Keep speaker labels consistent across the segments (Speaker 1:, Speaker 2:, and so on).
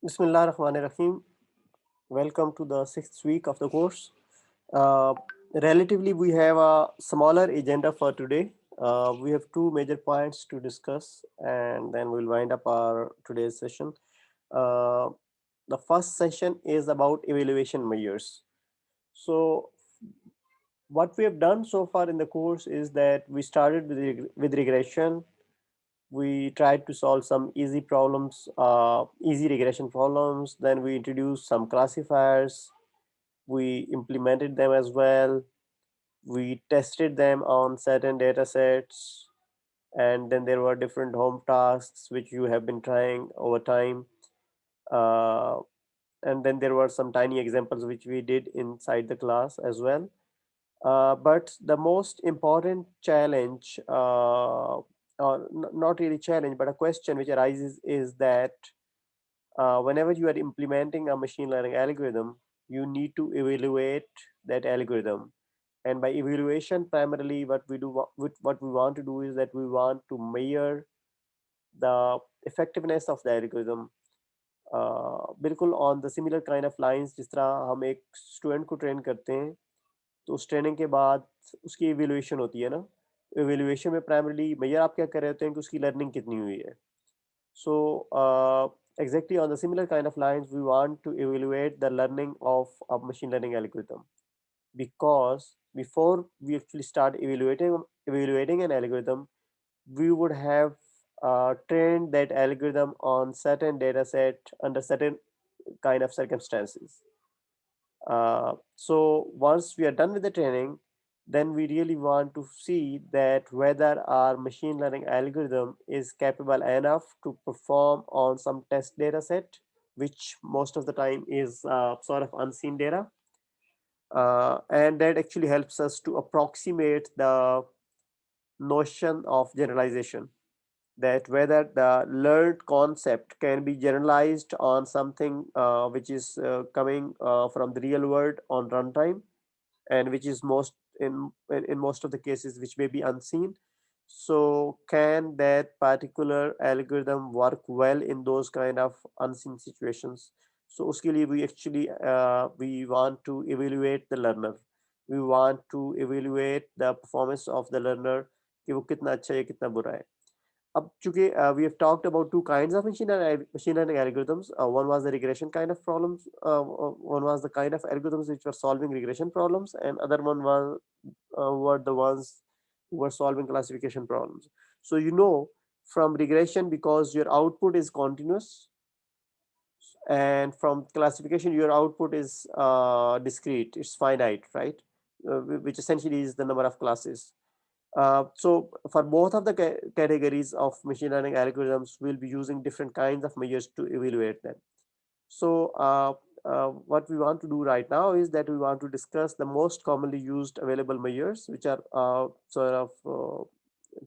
Speaker 1: Bismillah ar-Rahman ar-Rahim. Welcome to the sixth week of the course. Uh, Relatively, we have a smaller agenda for today. We have two major points to discuss, and then we'll wind up our today's session. Uh, the first session is about evaluation measures. So, what we have done so far in the course is that we started with regression. We tried to solve some easy problems, easy regression problems. Then we introduced some classifiers. We implemented them as well. We tested them on certain data sets. And then there were different home tasks which you have been trying over time. Uh, and then there were some tiny examples which we did inside the class as well. But the most important challenge, or not really challenge, but a question which arises is that whenever you are implementing a machine learning algorithm, you need to evaluate that algorithm. And by evaluation, primarily what we want to do is that we want to measure the effectiveness of the algorithm. बिल्कुल on the similar kind of lines जिस तरह हम एक student को train करते हैं तो उस ट्रेनिंग के बाद उसकी इवेल्युएशन होती है ना। इवेल्युएशन में प्राइमरीली भैया आप क्या कर रहे होते हैं कि उसकी लर्निंग कितनी हुई है। सो exactly on the similar kind of lines we want to evaluate the learning of a machine learning algorithm, because before we actually start evaluating an algorithm, we would have trained that algorithm on certain data set under certain kind of circumstances. So once we are done with the training, then we really want to see that whether our machine learning algorithm is capable enough to perform on some test data set, which most of the time is sort of unseen data. And that actually helps us to approximate the notion of generalization, that whether the learned concept can be generalized on something which is coming from the real world on runtime, and which is most in most of the cases which may be unseen. So can that particular algorithm work well in those kind of unseen situations? So uske liye we actually we want to evaluate the learner. We want to evaluate the performance of the learner कि वो कितना अच्छा है कितना बुरा है. अब चूंकि we have talked about two kinds of machine learning algorithms. One was the regression kind of problems. One was the kind of algorithms which were solving regression problems, and other one was were the ones who were solving classification problems. So from regression, because your output is continuous, and from classification your output is discrete. It's finite, right? Which essentially is the number of classes. So for both of the categories of machine learning algorithms, we'll be using different kinds of measures to evaluate them. So what we want to do right now is that we want to discuss the most commonly used available measures, which are sort of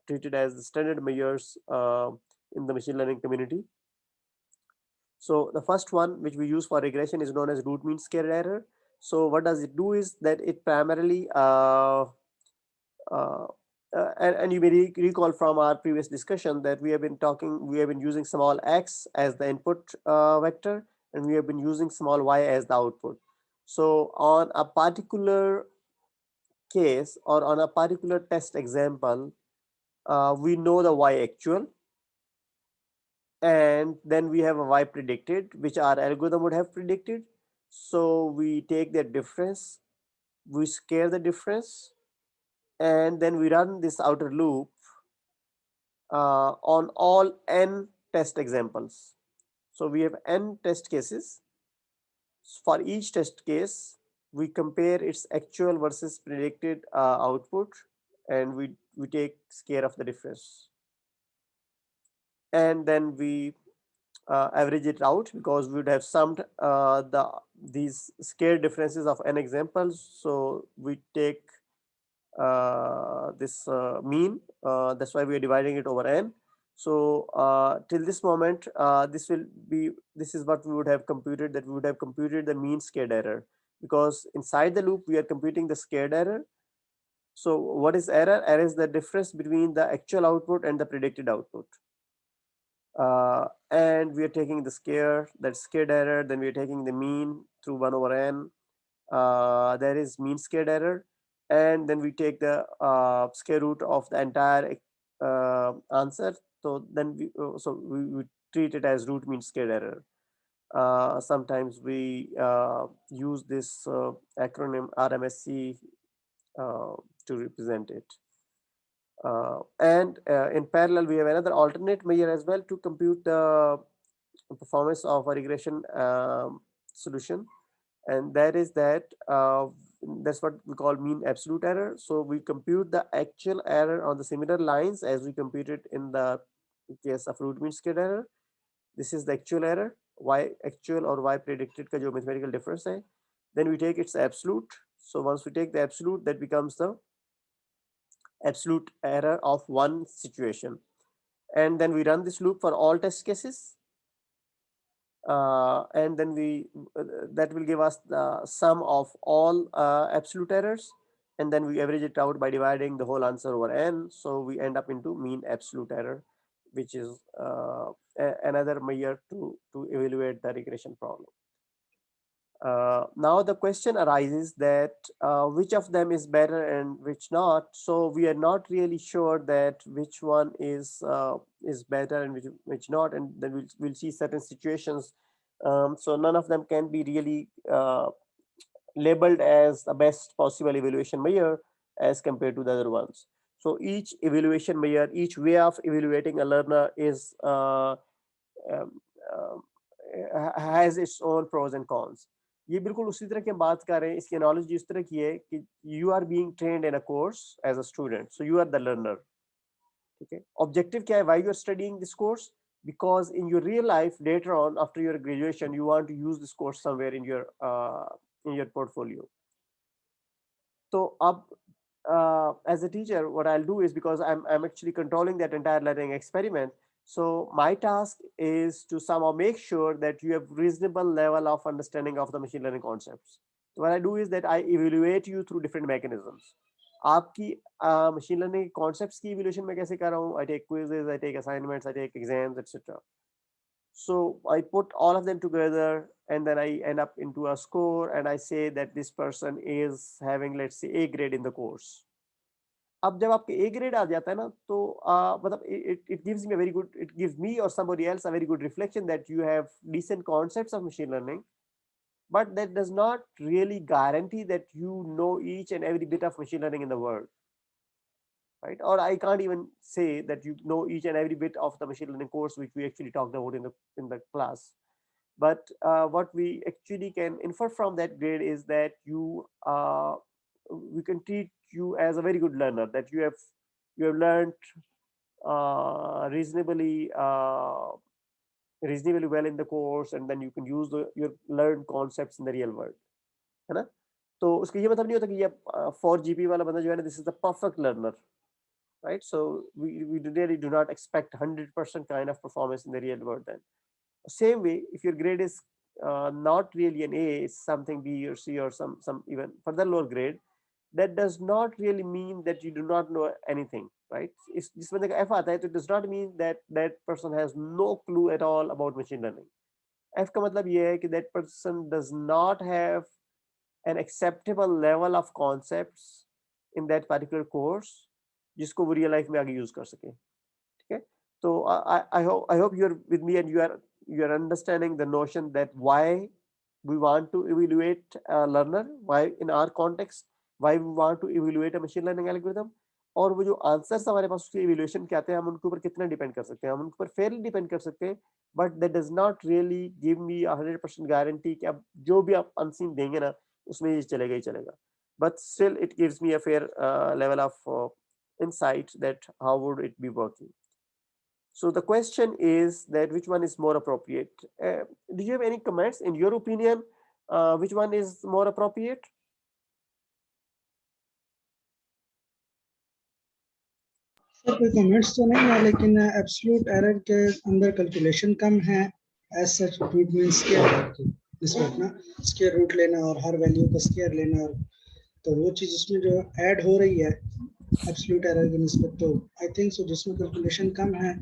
Speaker 1: treated as the standard measures in the machine learning community. So the first one which we use for regression is known as root mean square error. So what does it do is that it primarily uh, and you may recall from our previous discussion that we have been using small x as the input vector, and we have been using small y as the output. So on a particular case or on a particular test example, we know the y actual, and then we have a y predicted which our algorithm would have predicted. So we take that difference, we scale the difference, and then we run this outer loop on all n test examples. So we have n test cases. For each test case, we compare its actual versus predicted output, and we take care of the difference. And then we average it out, because we would have summed these scared differences of n examples. So we take this mean. That's why we are dividing it over n. So till this moment, this is what we would have computed. That we would have computed the mean scared error, because inside the loop we are computing the scared error. So what is error? Error is the difference between the actual output and the predicted output. And we are taking the that scared error, then we are taking the mean through 1 over n. There is mean scared error, and then we take the square root of the entire answer. So then we treat it as root mean scared error. Sometimes we use this acronym RMSE to represent it. And in parallel, we have another alternate measure as well to compute the performance of a regression solution, and that is that's what we call mean absolute error. So we compute the actual error on the similar lines as we computed in the case of root mean squared error. This is the actual error, y actual or y predicted का जो mathematical difference है. Then we take its absolute. So once we take the absolute, that becomes the absolute error of one situation, and then we run this loop for all test cases, and then that will give us the sum of all absolute errors, and then we average it out by dividing the whole answer over n. So we end up into mean absolute error, which is another measure to evaluate the regression problem. Now the question arises that which of them is better and which not. So we are not really sure that which one is better and which not, and then we'll see certain situations. So none of them can be really labeled as the best possible evaluation measure as compared to the other ones. So each evaluation measure, each way of evaluating a learner is um, has its own pros and cons. ये बिल्कुल उसी तरह की हम बात कर रहे हैं. इसकी एनालॉजी इस तरह की है कि you are being trained in a course as a student, so you are the learner. ठीक है, ऑब्जेक्टिव क्या है, why you are studying this course? Because in your real life later on after your graduation you want to use this course somewhere in your portfolio. So as a teacher, what I'll do is, because I'm actually controlling that entire learning experiment, so my task is to somehow make sure that you have reasonable level of understanding of the machine learning concepts. So what I do is that I evaluate you through different mechanisms. आपकी machine learning concepts की evaluation मैं कैसे कर रहा हूँ? I take quizzes, I take assignments, I take exams, etc. So I put all of them together and then I end up into a score, and I say that this person is having, let's say, A grade in the course. अब जब आपके A grade आ जाता है ना, तो मतलब it gives me a very good, it gives me or somebody else a very good reflection that you have decent concepts of machine learning, but that does not really guarantee that you know each and every bit of machine learning in the world, right? Or I can't even say that you know each and every bit of the machine learning course which we actually talked about in the class. But what we actually can infer from that grade is that we can treat you as a very good learner, that you have learned reasonably well in the course, and then you can use your learned concepts in the real world, है ना? तो उसका ये मतलब नहीं होता कि ये 4 GP वाला बंदा जो है ना, this is the perfect learner, right? So we really do not expect 100% kind of performance in the real world. Then same way, if your grade is not really an A, it's something B or C or some even further lower grade, that does not really mean that you do not know anything, right? If जिस बंदे का F आता है, तो it does not mean that that person has no clue at all about machine learning. F का मतलब ये है कि that person does not have an acceptable level of concepts in that particular course जिसको वो real life में आगे use कर सके. Okay, so I hope you're with me and you are understanding the notion that why we want to evaluate a learner, why in our context, why we want to evaluate a machine learning algorithm, और वो जो answers हमारे पास उसके evaluation के आते हैं, हम उनके ऊपर कितना डिपेंड कर सकते हैं, हम उनके ऊपर फेयरली डिपेंड कर सकते हैं, but that does not really give me 100% guarantee कि अब जो भी आप अनसीन देंगे ना, उसमें ये चलेगा ही चलेगा. But still it gives me a fair level of insight that how would it be working. So the question is that which one is more appropriate? Do you have any comments? In your opinion, which one is more appropriate?
Speaker 2: Sir कोई comments तो नहीं है, लेकिन absolute error के अंदर calculation कम है. As such root mean square की निस्बत ना, स्क्वायर रूट लेना और हर वैल्यू का स्क्वायर लेना, तो वो चीज़ उसमें जो ऐड हो रही है एब्सोल्यूट एरर की निस्बत, तो आई थिंक सो जिसमें कैलकुलेशन कम है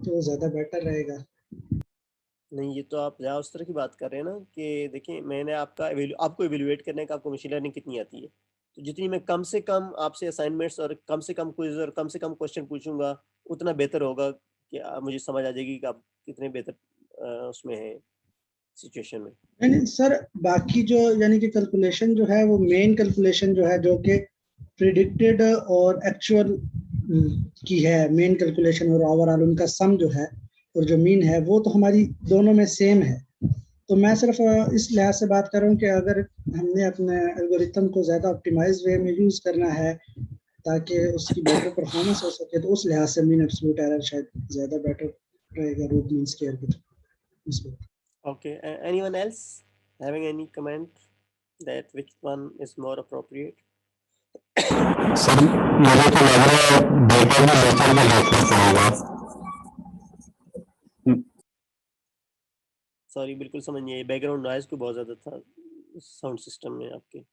Speaker 2: तो वो ज्यादा बेटर रहेगा।
Speaker 1: नहीं, ये तो आप जहाँ उस तरह की बात कर रहे हैं ना कि देखिए, मैंने आपको इवेल्युएट करने का आपको मशीन लर्निंग कितनी आती है, तो जितनी मैं कम से कम आपसे असाइनमेंट्स और कम से कम क्विज और कम से कम क्वेश्चन पूछूंगा, उतना बेहतर होगा कि मुझे समझ आ जाएगी कि आप कितने बेहतर उसमें हैं सिचुएशन में।
Speaker 2: नहीं नहीं सर, बाकी जो यानी कि कैलकुलेशन जो है वो मेन कैलकुलेशन जो है जो कि प्रिडिक्टेड और एक्चुअल की है, मेन कैलकुलेशन और ओवरऑल उनका सम जो है और जो मीन है वो तो हमारी दोनों में सेम है। तो मैं सिर्फ इस लिहाज से बात कर रहा हूँ कि अगर हमने अपने एल्गोरिथम को ज़्यादा ऑप्टिमाइज वे में यूज़ करना है ताकि उसकी बेटर परफॉर्मेंस हो सके, तो उस लिहाज से मीन एब्सोल्यूट एरर शायद ज़्यादा बेटर रहेगा रूट मीन स्क्वायर के through.
Speaker 1: Okay, anyone else having any comment that which one is more appropriate?
Speaker 3: Sir मुझे तो लग रहा है डेटा भी लोकल में बेहतर होगा।
Speaker 1: सॉरी, बिल्कुल समझ नहीं आई, बैकग्राउंड नॉइज को बहुत ज़्यादा था साउंड सिस्टम में आपके।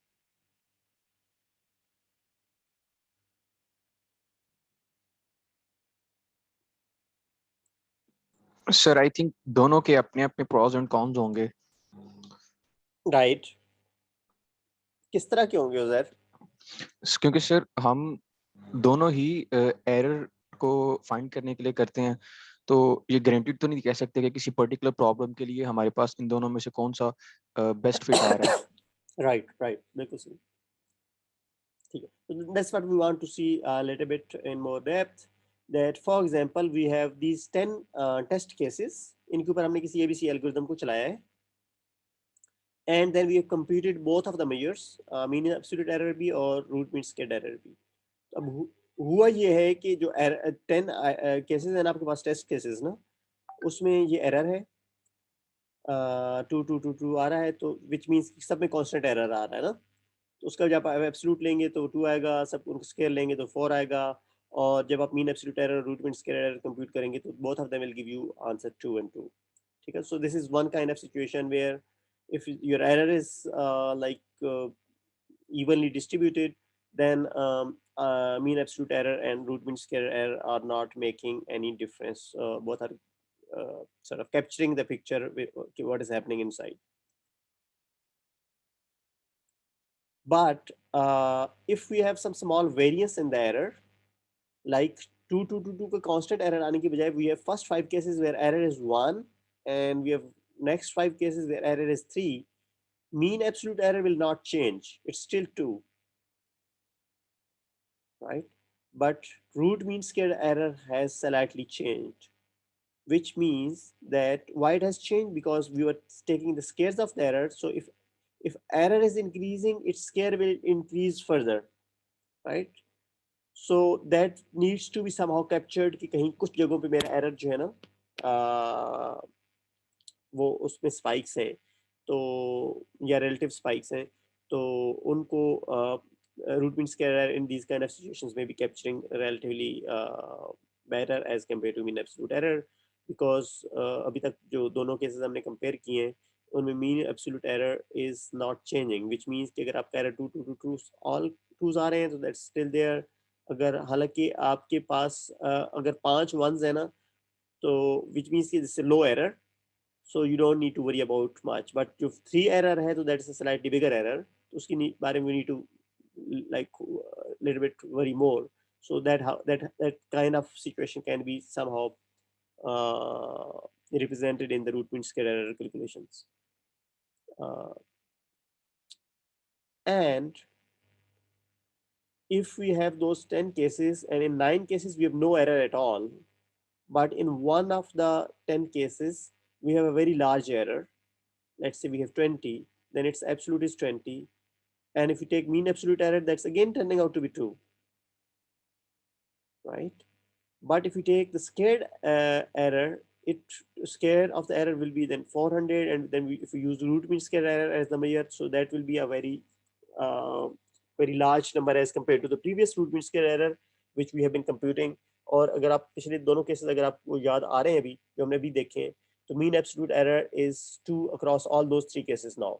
Speaker 4: सर आई थिंक दोनों के अपने अपने प्रोज एंड कॉन्स होंगे।
Speaker 1: राइट, किस तरह के होंगे उज़ैर?
Speaker 4: क्योंकि सर हम दोनों ही एरर को फाइंड करने के लिए करते हैं, तो ये गारंटीड तो नहीं कह सकते कि किसी पर्टिकुलर प्रॉब्लम के लिए हमारे पास इन दोनों में से कौन सा बेस्ट फिट आ रहा है।
Speaker 1: राइट राइट, बिल्कुल सही, ठीक है। So that's what we want to see a little bit in more depth. That for example we have these 10 test cases, इनके ऊपर हमने किसी ABC एल्गोरिथम को चलाया है, and then we have computed both of the measures, mean absolute error भी और root mean squared error भी। अब हुआ ये है कि जो 10 केसेस हैं ना आपके पास, टेस्ट केसेस ना, उसमें ये एरर है, 2 आ रहा है, तो विच मीन्स सब में कांस्टेंट एरर आ रहा है ना, तो उसका जब आप एब्सोल्यूट लेंगे तो 2 आएगा, सब उनको स्केयर लेंगे तो 4 आएगा, और जब आप mean absolute error root mean square error compute करेंगे तो both of them will give you answer 2 and 2। ठीक है, so this is one kind of situation where if your error is evenly distributed, then mean absolute error and root mean square error are not making any difference. Both are sort of capturing the picture with what is happening inside. But if we have some small variance in the error, like 2 का constant error आने की बजाय we have first 5 cases where error is 1 and we have next 5 cases where error is 3, mean absolute error will not change, it's still 2, right? But root mean squared error has slightly changed, which means that why it has changed, because we were taking the squares of the error. So if error is increasing, its square will increase further, right? So that needs to be somehow captured कि कहीं कुछ जगहों पे मेरा error जो है ना वो उसमें spikes हैं, तो या relative spikes हैं, तो उनको root mean square error in these kind of situations may be capturing relatively better as compared to mean absolute error, because अभी तक जो दोनों cases हमने compare किए हैं उनमें mean absolute error is not changing, which means कि अगर आपका error 2 all 2s आ रहे हैं तो that's still there। अगर हालांकि आपके पास अगर 5 1s है ना, तो which means कि this is low error, so you don't need to worry about much, but जो 3 error है तो that is a slightly bigger error, तो उसकी बारे में we need to like little bit worry more, so that how that kind of situation can be somehow represented in the root mean square error calculations, and if we have those 10 cases and in 9 cases we have no error at all, but in one of the 10 cases we have a very large error, let's say we have 20, then its absolute is 20, and if you take mean absolute error, that's again turning out to be 2, right? But if you take the scared error, it scared of the error will be then 400, and then if we use root mean square error as the measure, so that will be a uh, very large number as compared to the previous root mean square error which we have been computing। और अगर आप पिछले दोनों cases अगर आपको याद आ रहे हैं अभी जो हमने अभी देखे हैं, तो mean absolute error is 2 across all those 3 cases now,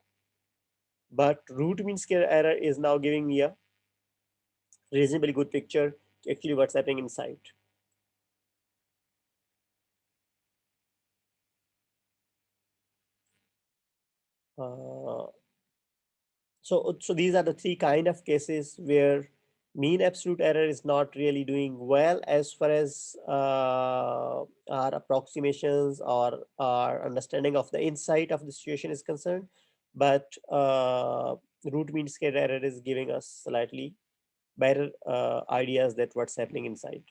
Speaker 1: but root mean square error is now giving me a reasonably good picture actually what's happening inside। So these are the three kind of cases where mean absolute error is not really doing well as far as our approximations or our understanding of the insight of the situation is concerned, but root mean square error is giving us slightly better ideas that what's happening inside.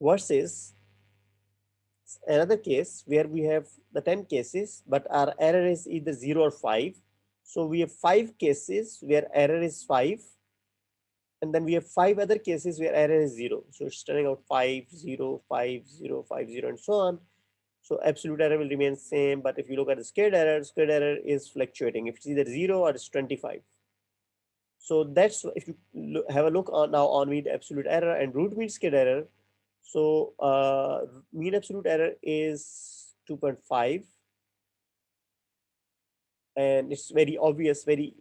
Speaker 1: Versus another case where we have the 10 cases, but our error is either 0 or 5. So we have 5 cases where error is 5, and then we have 5 other cases where error is 0. So it's turning out 5, 0, 5, 0, 5, 0, and so on. So absolute error will remain same, but if you look at the squared error is fluctuating. If it's either 0 or it's 25. So that's if you have a look on now on mean absolute error and root mean squared error. So mean absolute error is 2.5, and it's very obvious, very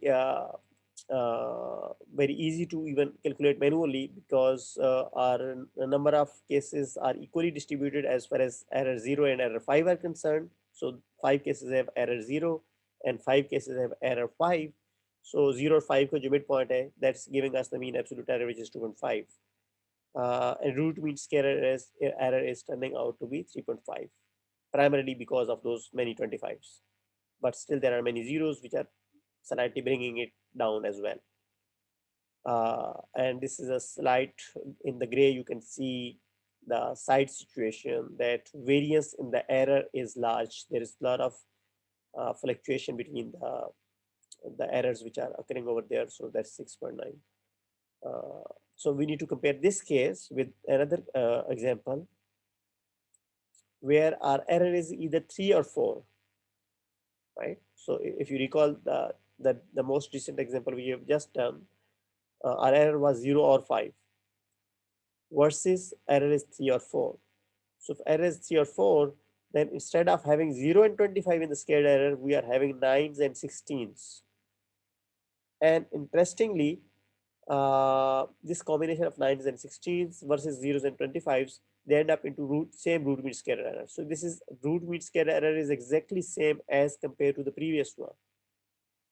Speaker 1: easy to even calculate manually, because our number of cases are equally distributed as far as error 0 and error 5 are concerned. So 5 cases have error 0 and 5 cases have error 5. So 0 और 5 का जो midpoint है, that's giving us the mean absolute error, which is 2.5. And root mean square error is turning out to be 3.5, primarily because of those many 25s. But still there are many zeros which are slightly bringing it down as well. And this is a slide in the gray. You can see the side situation that variance in the error is large. There is a lot of fluctuation between the errors which are occurring over there. So that's 6.9. So we need to compare this case with another example where our error is either 3 or 4, right? So if you recall the most recent example we have just done, our error was 0 or 5 versus error is 3 or 4. So if error is 3 or 4, then instead of having 0 and 25 in the squared error, we are having 9s and 16s. And interestingly, this combination of 9s and 16s versus 0s and 25s, they end up into same root mean square error. So this is root mean square error is exactly same as compared to the previous one,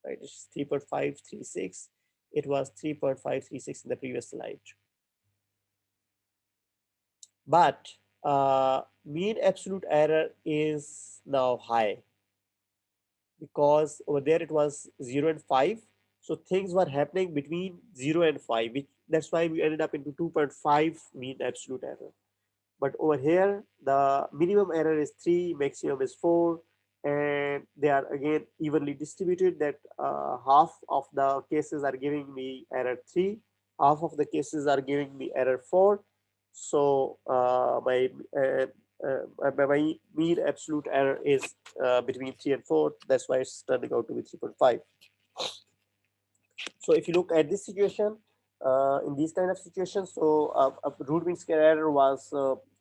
Speaker 1: right? It's 3.536. It was 3.536 in the previous slide. But mean absolute error is now high, because over there it was 0 and 5. So things were happening between 0 and 5, which that's why we ended up into 2.5 mean absolute error. But over here, the minimum error is 3, maximum is 4, and they are again evenly distributed, that half of the cases are giving me error 3, half of the cases are giving me error 4. So my mean absolute error is between 3 and 4. That's why it's turning out to be 3.5. So if you look at this situation, in these kind of situations, so a root mean square error was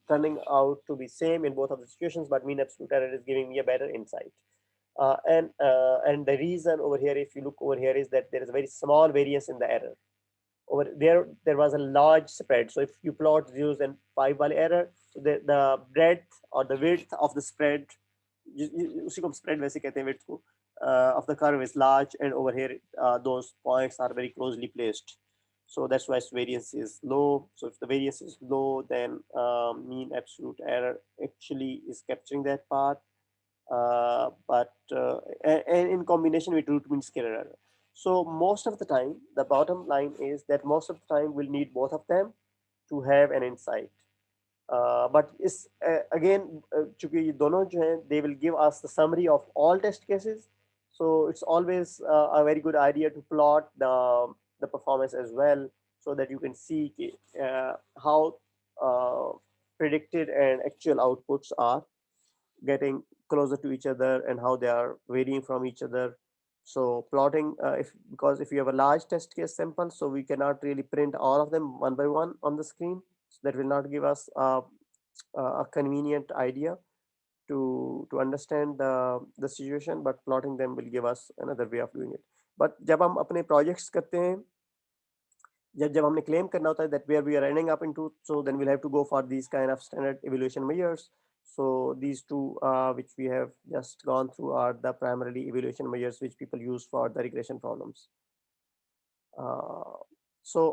Speaker 1: turning out to be same in both of the situations, but mean absolute error is giving me a better insight. And the reason over here, if you look over here, is that there is a very small variance in the error. Over there was a large spread. So if you plot 0s and 5 wale error, so the breadth or the width of the spread, उसी को spread वैसे कहते हैं, width को, of the curve is large, and over here those points are very closely placed. So that's why its variance is low. So if the variance is low, then mean absolute error actually is capturing that part. And in combination with root mean square error. So most of the time, the bottom line is that most of the time we'll need both of them to have an insight. But is again, चूंकि ये दोनों जो हैं, they will give us the summary of all test cases. So it's always a very good idea to plot the performance as well, so that you can see how predicted and actual outputs are getting closer to each other and how they are varying from each other. So plotting, because if you have a large test case sample, so we cannot really print all of them one by one on the screen. So that will not give us a convenient idea to understand the situation, but plotting them will give us another way of doing it. But जब हम अपने projects करते हैं, जब हमने claim करना होता है that where we are ending up into, so then we'll have to go for these kind of standard evaluation measures. So these two, which we have just gone through, are the primarily evaluation measures which people use for the regression problems. So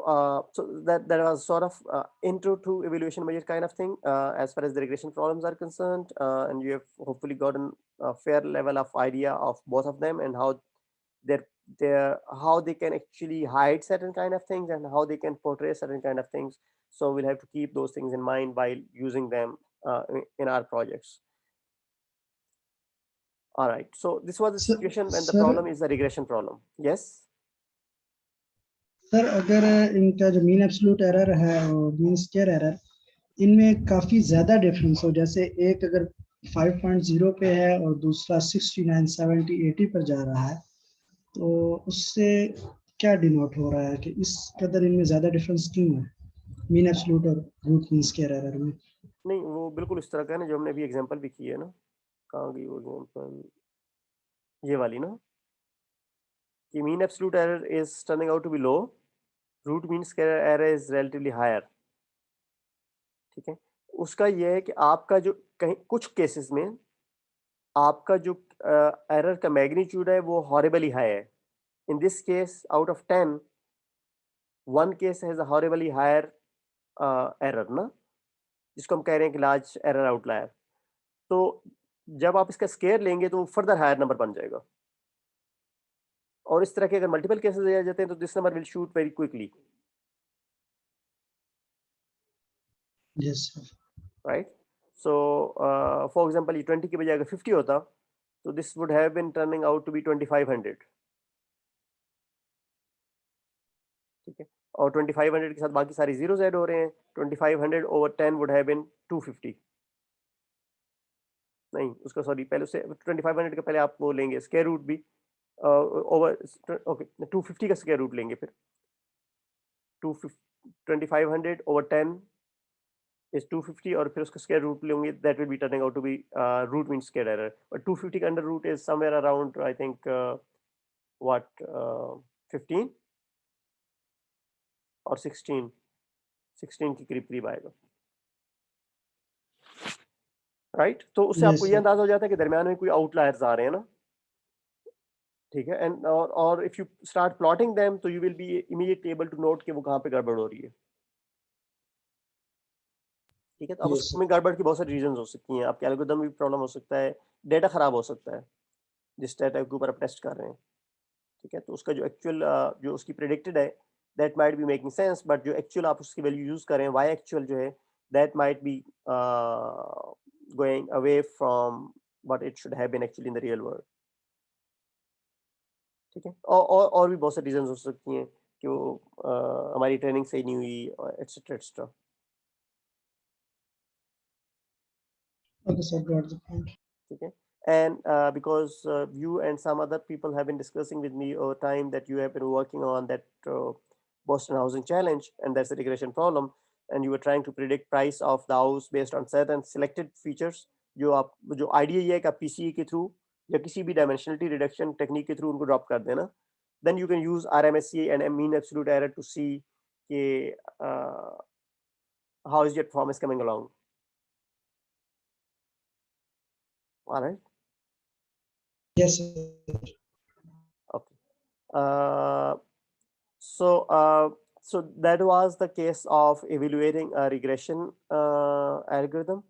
Speaker 1: that was sort of intro to evaluation measure kind of thing as far as the regression problems are concerned, and you have hopefully gotten a fair level of idea of both of them and how their how they can actually hide certain kind of things and how they can portray certain kind of things. So we'll have to keep those things in mind while using them in our projects. All right, so this was the
Speaker 2: Sir,
Speaker 1: situation when the
Speaker 2: sir,
Speaker 1: problem is the regression problem. Yes.
Speaker 2: Sir अगर इनका जो mean absolute error है और mean square error, इनमें काफी ज्यादा difference हो, जैसे एक अगर 5.0 पे है और दूसरा 69, 70, 80 पर जा रहा है, तो उससे क्या डिनोट हो रहा है कि इस कदर इनमें ज्यादा डिफरेंस क्यों है मीन एब्सोल्यूट और रूट मीन स्क्वायर एरर में?
Speaker 1: नहीं, वो बिल्कुल इस तरह का है ना, जो हमने अभी एग्जांपल भी की है ना। कहाँ गई वो एग्जांपल? ये वाली ना, कि mean absolute error is turning out to be low, root mean square error is relatively higher. ठीक है, उसका ये है कि आपका जो कहीं कुछ केसेस में आपका जो एरर का मैग्नीट्यूड है वो हॉरिबली हाई है। In this case out of 10, one case has a horribly higher error ना, जिसको हम कह रहे हैं कि लार्ज एरर आउटलायर। तो जब आप इसका स्केयर लेंगे तो फर्दर हायर नंबर बन जाएगा, और इस तरह के अगर मल्टीपल केसेस आ जाते हैं तो this number will shoot very quickly,
Speaker 2: yes sir.
Speaker 1: Right. So for example ये 20 की बजाय अगर 50 होता तो this would have been turning out to be 2500। ठीक है, और 2500 के साथ बाकी सारी जीरोस ऐड हो रहे हैं। 2500 ओवर 10 वुड हैव बीन 250। नहीं, उसका सॉरी, पहले उससे 2500 का पहले आप वो लेंगे स्क्वायर रूट भी ओवर, ओके 250 का स्क्वायर रूट लेंगे, फिर 2500 ओवर 10 इज 250, और फिर उसका स्क्वायर रूट लेंगे, that will be turning out to be root mean square error. But 250 का under root is somewhere around I think what 15 और 16 के करीब करीब आएगा, राइट। तो उससे
Speaker 2: यस
Speaker 1: आपको ये
Speaker 2: सर।
Speaker 1: अंदाजा हो जाता है कि दरमियान में कोई आउटलायर्स आ रहे हैं ना। ठीक है, एंड और if you start plotting them तो you will be immediately able to note कि वो कहाँ पे गड़बड़ हो रही है। ठीक है, तो अब
Speaker 2: यस
Speaker 1: उसमें गड़बड़ की बहुत सारी रीजंस हो सकती हैं। आपके एल्गोरिथम में भी प्रॉब्लम हो सकता है, डेटा खराब हो सकता है जिस डेटा के ऊपर आप टेस्ट कर रहे हैं। ठीक है, तो उसका जो एक्चुअल जो उसकी प्रेडिक्टेड है that might be making sense, but जो एक्चुअल आप उसकी वैल्यू यूज करें वाई एक्चुअल जो है that might be going away from what it should have been actually in the real world. ठीक है, और भी बहुत सारी रीजंस हो सकती हैं कि वो हमारी ट्रेनिंग सही नहीं हुई, etcetera etcetera.
Speaker 2: Okay sir, got the point.
Speaker 1: ठीक है, and because you and some other people have been discussing with me over time that you have been working on that Boston housing challenge, and that's a regression problem, and you were trying to predict price of the house based on certain selected features। जो idea ये है कि आप PCA के through या किसी भी dimensionality reduction technique के थ्रू उनको ड्रॉप कर देना, then you can use RMSE and mean absolute error to see कि how is your performance coming along। All right,
Speaker 2: yes sir.
Speaker 1: okay. Uh, so that was the case of evaluating a regression algorithm.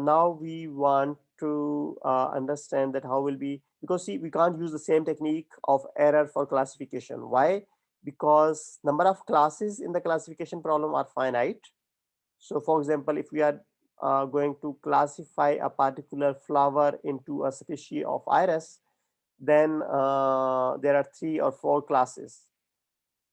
Speaker 1: Now we want to understand that how will be, because see, we can't use the same technique of error for classification. Why? Because number of classes in the classification problem are finite. So for example, if we are going to classify a particular flower into a species of iris, then there are 3 or 4 classes.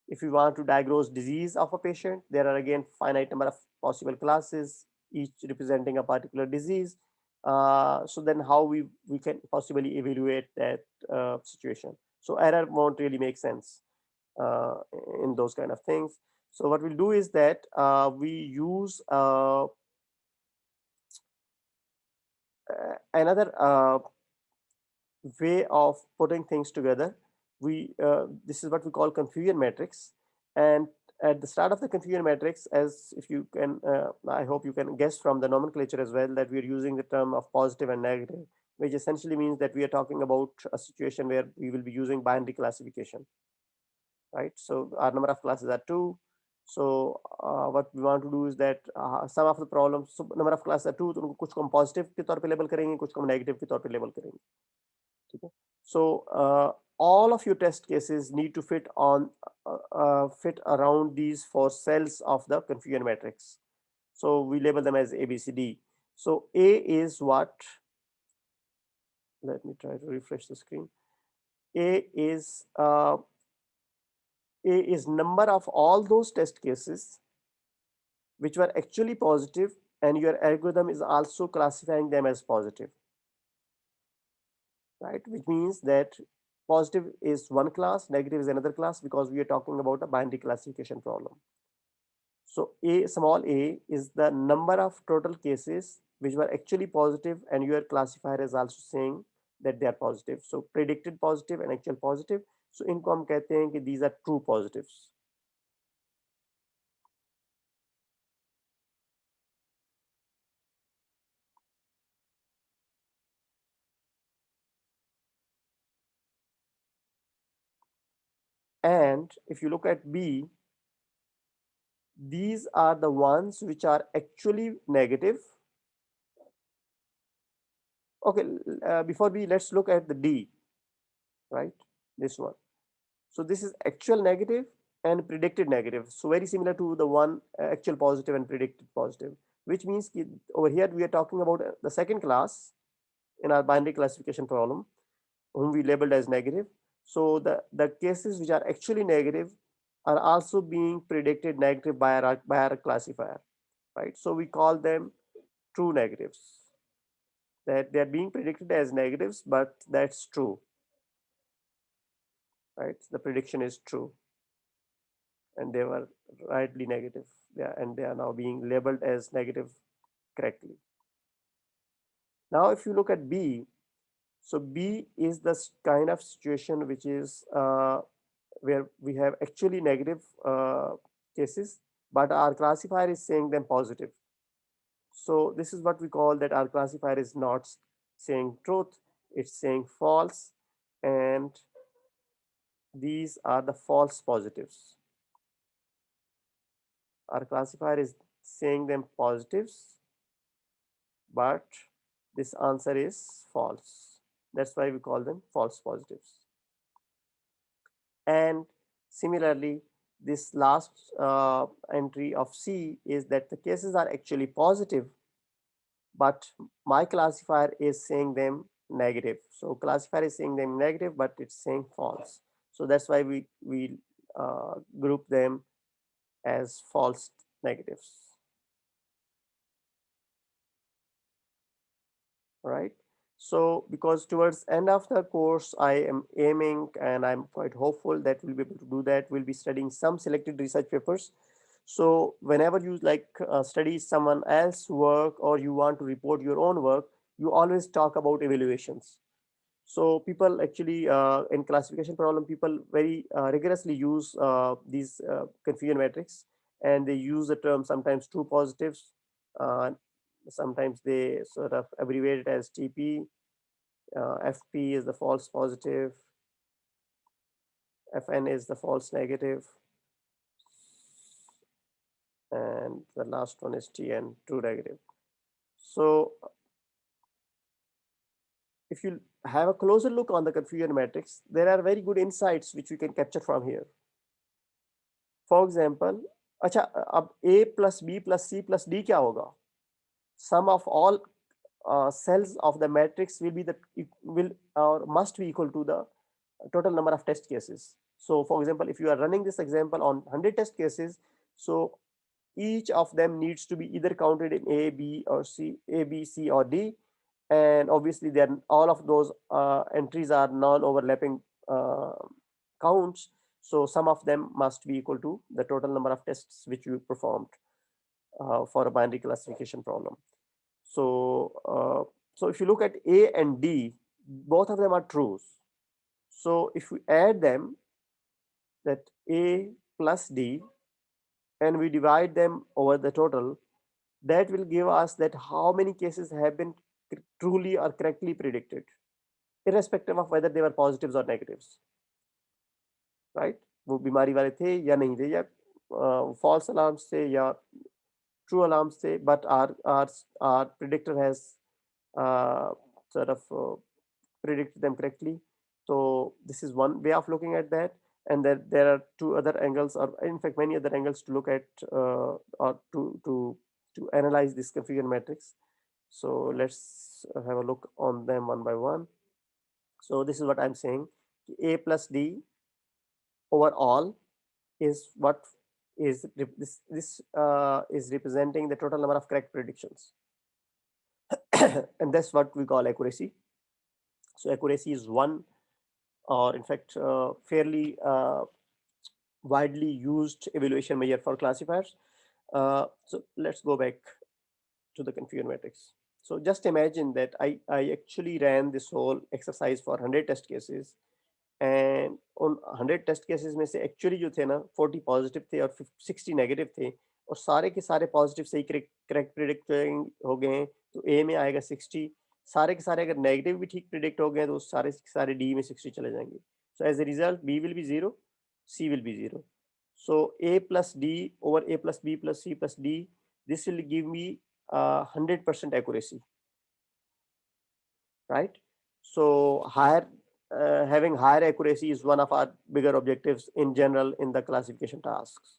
Speaker 1: If we want to diagnose disease of a patient, there are again finite number of possible classes, each representing a particular disease. So then how we can possibly evaluate that situation? So error won't really make sense uh, in those kind of things. So what we'll do is that we use another way of putting things together. We this is what we call confusion matrix, and at the start of the confusion matrix, as if you can, I hope you can guess from the nomenclature as well, that we are using the term of positive and negative, which essentially means that we are talking about a situation where we will be using binary classification, right? So our number of classes are 2. So what we want to do is that some of the problems, so number of classes are 2, तो उनको कुछ को हम positive के तौर पे label करेंगे, कुछ को हम नेगेटिव के तौर पे लेबल करेंगे, ठीक है? So all of your test cases need to fit fit around these 4 cells of the confusion matrix. So we label them as A, B, C, D. So A is what? Let me try to refresh the screen. A is number of all those test cases which were actually positive, and your algorithm is also classifying them as positive, right? Which means that positive is one class, negative is another class, because we are talking about a binary classification problem. So a small a is the number of total cases which were actually positive, and your classifier is also saying that they are positive. So predicted positive and actual positive. So इनको हम कहते हैं कि these are true positives. And if you look at B, these are the ones which are actually negative. Okay, before B, let's look at the D, right? This one. So this is actual negative and predicted negative. So very similar to the one actual positive and predicted positive, which means over here we are talking about the second class in our binary classification problem, whom we labeled as negative. So the cases which are actually negative are also being predicted negative by our classifier, right? So we call them true negatives, that they are being predicted as negatives, but that's true, right? The prediction is true, and they were rightly negative. Yeah, and they are now being labeled as negative correctly. Now, if you look at B, so B is the kind of situation which is where we have actually negative cases, but our classifier is saying them positive. So this is what we call that our classifier is not saying truth, it's saying false, and these are the false positives. Our classifier is saying them positives, but this answer is false. That's why we call them false positives. And similarly, this last entry of C is that the cases are actually positive, but my classifier is saying them negative. So classifier is saying them negative, but it's saying false. So that's why we group them as false negatives. Right. So because towards end of the course, I am aiming, and I'm quite hopeful that we'll be able to do that. We'll be studying some selected research papers. So whenever you study someone else's work, or you want to report your own work, you always talk about evaluations. So people actually in classification problem, people very rigorously use these confusion matrix, and they use the term sometimes true positives. Sometimes they sort of abbreviate it as TP. FP is the false positive. FN is the false negative. And the last one is TN, true negative. So if you have a closer look on the confusion matrix, there are very good insights which you can capture from here. For example, अच्छा अब A plus B plus C plus D क्या होगा? Sum of all cells of the matrix will be will or must be equal to the total number of test cases. So for example, if you are running this example on 100 test cases, so each of them needs to be either counted in A, B, or C, A, B, C, or D, and obviously then all of those entries are non-overlapping counts. So some of them must be equal to the total number of tests which you performed for a binary classification problem. So so if you look at A and D, both of them are trues. So if we add them, that A plus D and we divide them over the total, that will give us that how many cases have been truly or correctly predicted, irrespective of whether they were positives or negatives, right? वो बीमारी वाले थे या नहीं थे, या false alarms थे या true alarms थे, but our predictor has sort of predicted them correctly. So this is one way of looking at that, and that there are two other angles, or in fact many other angles to look at, or to analyze this confusion matrix. So let's have a look on them one by one. So this is what I'm saying: A plus D overall is what is this is representing the total number of correct predictions, and that's what we call accuracy. So accuracy is one, or in fact fairly widely used evaluation measure for classifiers. So let's go back to the confusion matrix. So just imagine that I actually ran this whole exercise for 100 test cases, and on 100 test cases में से actually जो थे ना 40 positive थे और 60 negative थे, और सारे के सारे पॉजिटिव सही करेक्ट प्रिडिक्ट हो गए हैं, तो ए में आएगा 60, सारे के सारे अगर नेगेटिव भी ठीक प्रिडिक्ट हो गए तो सारे के सारे डी में 60 चले जाएंगे. So as a result B will be 0, C will be 0. So A plus D over A plus B plus C plus D, this will give me 100% accuracy, right? So having higher accuracy is one of our bigger objectives in general in the classification tasks.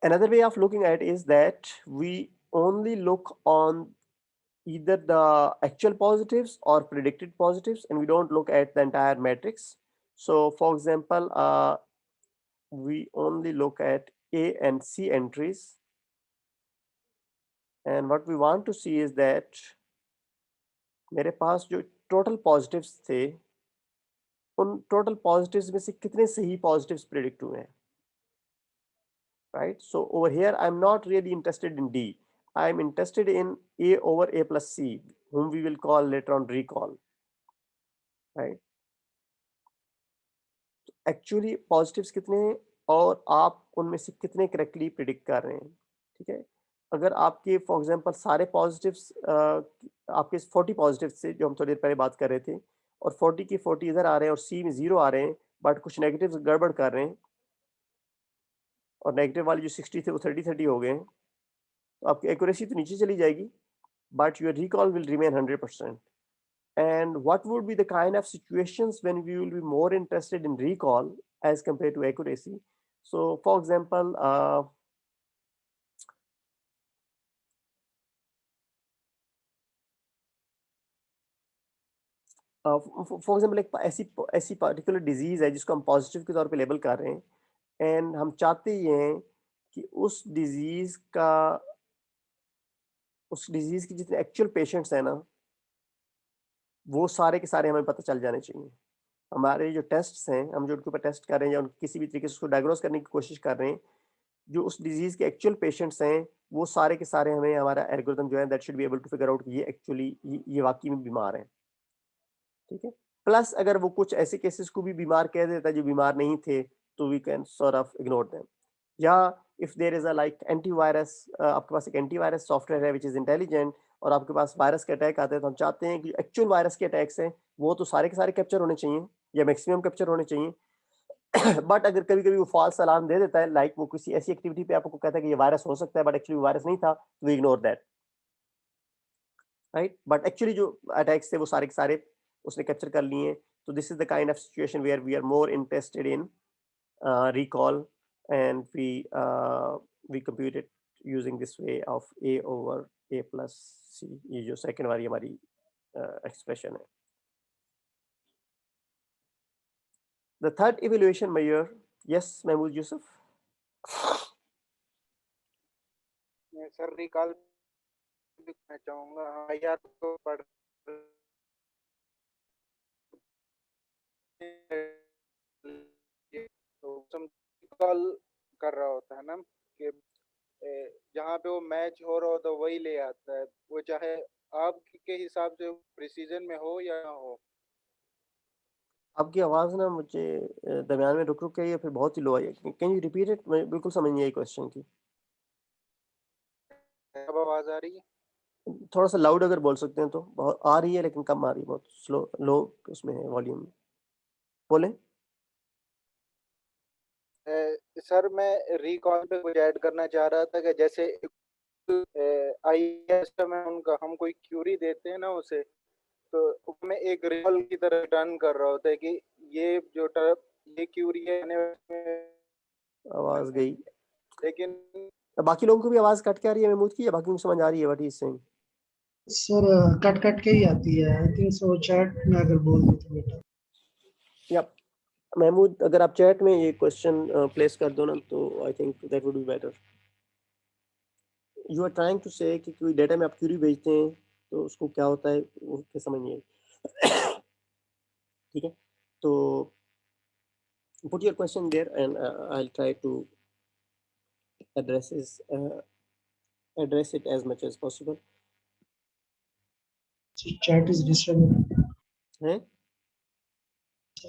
Speaker 1: Another way of looking at it is that we only look on either the actual positives or predicted positives, and we don't look at the entire matrix. So for example, we only look at A and C entries, and what we want to see is that मेरे पास जो total positives थे, उन total positives में से कितने सही positives predict हुए हैं, right? So over here I'm not really interested in D, I'm interested in A over A plus C, whom we will call later on recall, right? Actually positives कितने हैं और आप उनमें से कितने करेक्टली प्रिडिक्ट कर रहे हैं, ठीक है? अगर आपके फॉर एग्जांपल सारे पॉजिटिव्स आपके 40 पॉजिटिव्स थे जो हम थोड़ी देर पहले बात कर रहे थे, और 40 के 40 इधर आ रहे हैं और सी में 0 आ रहे हैं, बट कुछ नेगेटिव्स गड़बड़ कर रहे हैं, और नेगेटिव वाले जो 60 थे वो 30 हो गए हैं, तो आपकी एक्यूरेसी तो नीचे चली जाएगी, but your recall will remain 100%. And what would be the kind of situations when we will be more interested in recall as compared to accuracy? So for example, for example एक ऐसी particular disease है जिसको हम positive के तौर पे label कर रहे हैं, एंड हम चाहते ये हैं कि उस डिजीज की जितने एक्चुअल पेशेंट्स हैं ना, वो सारे के सारे हमें पता चल जाने चाहिए. हमारे जो टेस्ट्स हैं, हम जो उनके ऊपर टेस्ट कर रहे हैं या किसी भी तरीके से उसको डायग्नोस करने की कोशिश कर रहे हैं, जो उस डिजीज के एक्चुअल पेशेंट्स हैं वो सारे के सारे हमें हमारा एल्गोरिथम जो है that should be able to figure out कि ये एक्चुअली ये वाकई में बीमार हैं, ठीक है? प्लस अगर वो कुछ ऐसे केसेस को भी बीमार कह देता है जो बीमार नहीं थे, तो we can sort of ignore them. या if there is a like antivirus, आपके पास एक एंटीवायरस सॉफ्टवेयर है विच इज इंटेलिजेंट, और आपके पास वायरस के अटैक आते हैं, तो हम चाहते हैं कि एक्चुअल वायरस के अटैक्स हैं वो तो सारे के सारे कैप्चर होने चाहिए या मैक्सिमम कैप्चर होने चाहिए. बट अगर कभी कभी वो फॉल्स अलार्म दे देता है, लाइक वो किसी ऐसी एक्टिविटी पे आपको कहता है कि ये वायरस हो सकता है बट एक्चुअली वायरस नहीं था, तो we ignore that, right? But actually जो अटैक्स थे वो सारे के सारे उसने कैप्चर कर लिए हैं. तो this is the kind of situation where we are more interested in recall, and we compute it using this way of A over A plus C. ये जो सेकंड वाली हमारी एक्सप्रेशन है. The third evaluation measure, yes Mahmood Yusuf.
Speaker 5: मैं sir recall भी करना चाहूंगा. हाँ यार, तो पढ़ तो रिकॉल कर रहा होता है ना कि जहाँ पे वो मैच हो रहा होता है वही ले आता है, वो चाहे आपके हिसाब से प्रिसीजन में हो या ना हो.
Speaker 1: आपकी आवाज ना मुझे दरमियान में रुक रुक के या फिर बहुत ही लो आई है। Can you repeat it? मैं बिल्कुल समझ नहीं आई क्वेश्चन की।
Speaker 5: अब आवाज आ रही है?
Speaker 1: थोड़ा सा लाउड अगर बोल सकते हैं तो। बहुत आ रही है लेकिन कम आ रही है, बहुत स्लो लो उसमें है वॉल्यूम। बोले।
Speaker 5: सर मैं रिकॉल पे कुछ ऐड करना चाह रहा था कि जैसे आईएएस में उनका हम कोई क्यूरी देते हैं ना उसे, तो उसमें एक रिकॉल की तरह रिटर्न कर रहा होता है कि ये जो ये क्यूरी है
Speaker 1: आवाज गई।
Speaker 5: लेकिन
Speaker 1: बाकी लोगों को भी आवाज कट के आ रही है महमूद की, या बाकी को समझ आ रही है what he is saying?
Speaker 2: Sir cut cut के ही आती है। आई थिंक सो चैट में अगर बोल दे तो बेटा।
Speaker 1: या महमूद, अगर आप चैट में ये क्वेश्चन प्लेस कर दो ना तो I think that would be better. You are trying to say कि कोई डेटा में आप क्यूरी भेजते हैं तो उसको क्या होता है वो क्या समझ नहीं आई। ठीक है, तो put your question there and I'll try to address is address it as much as possible.
Speaker 2: So chat is disabled.
Speaker 1: हैं?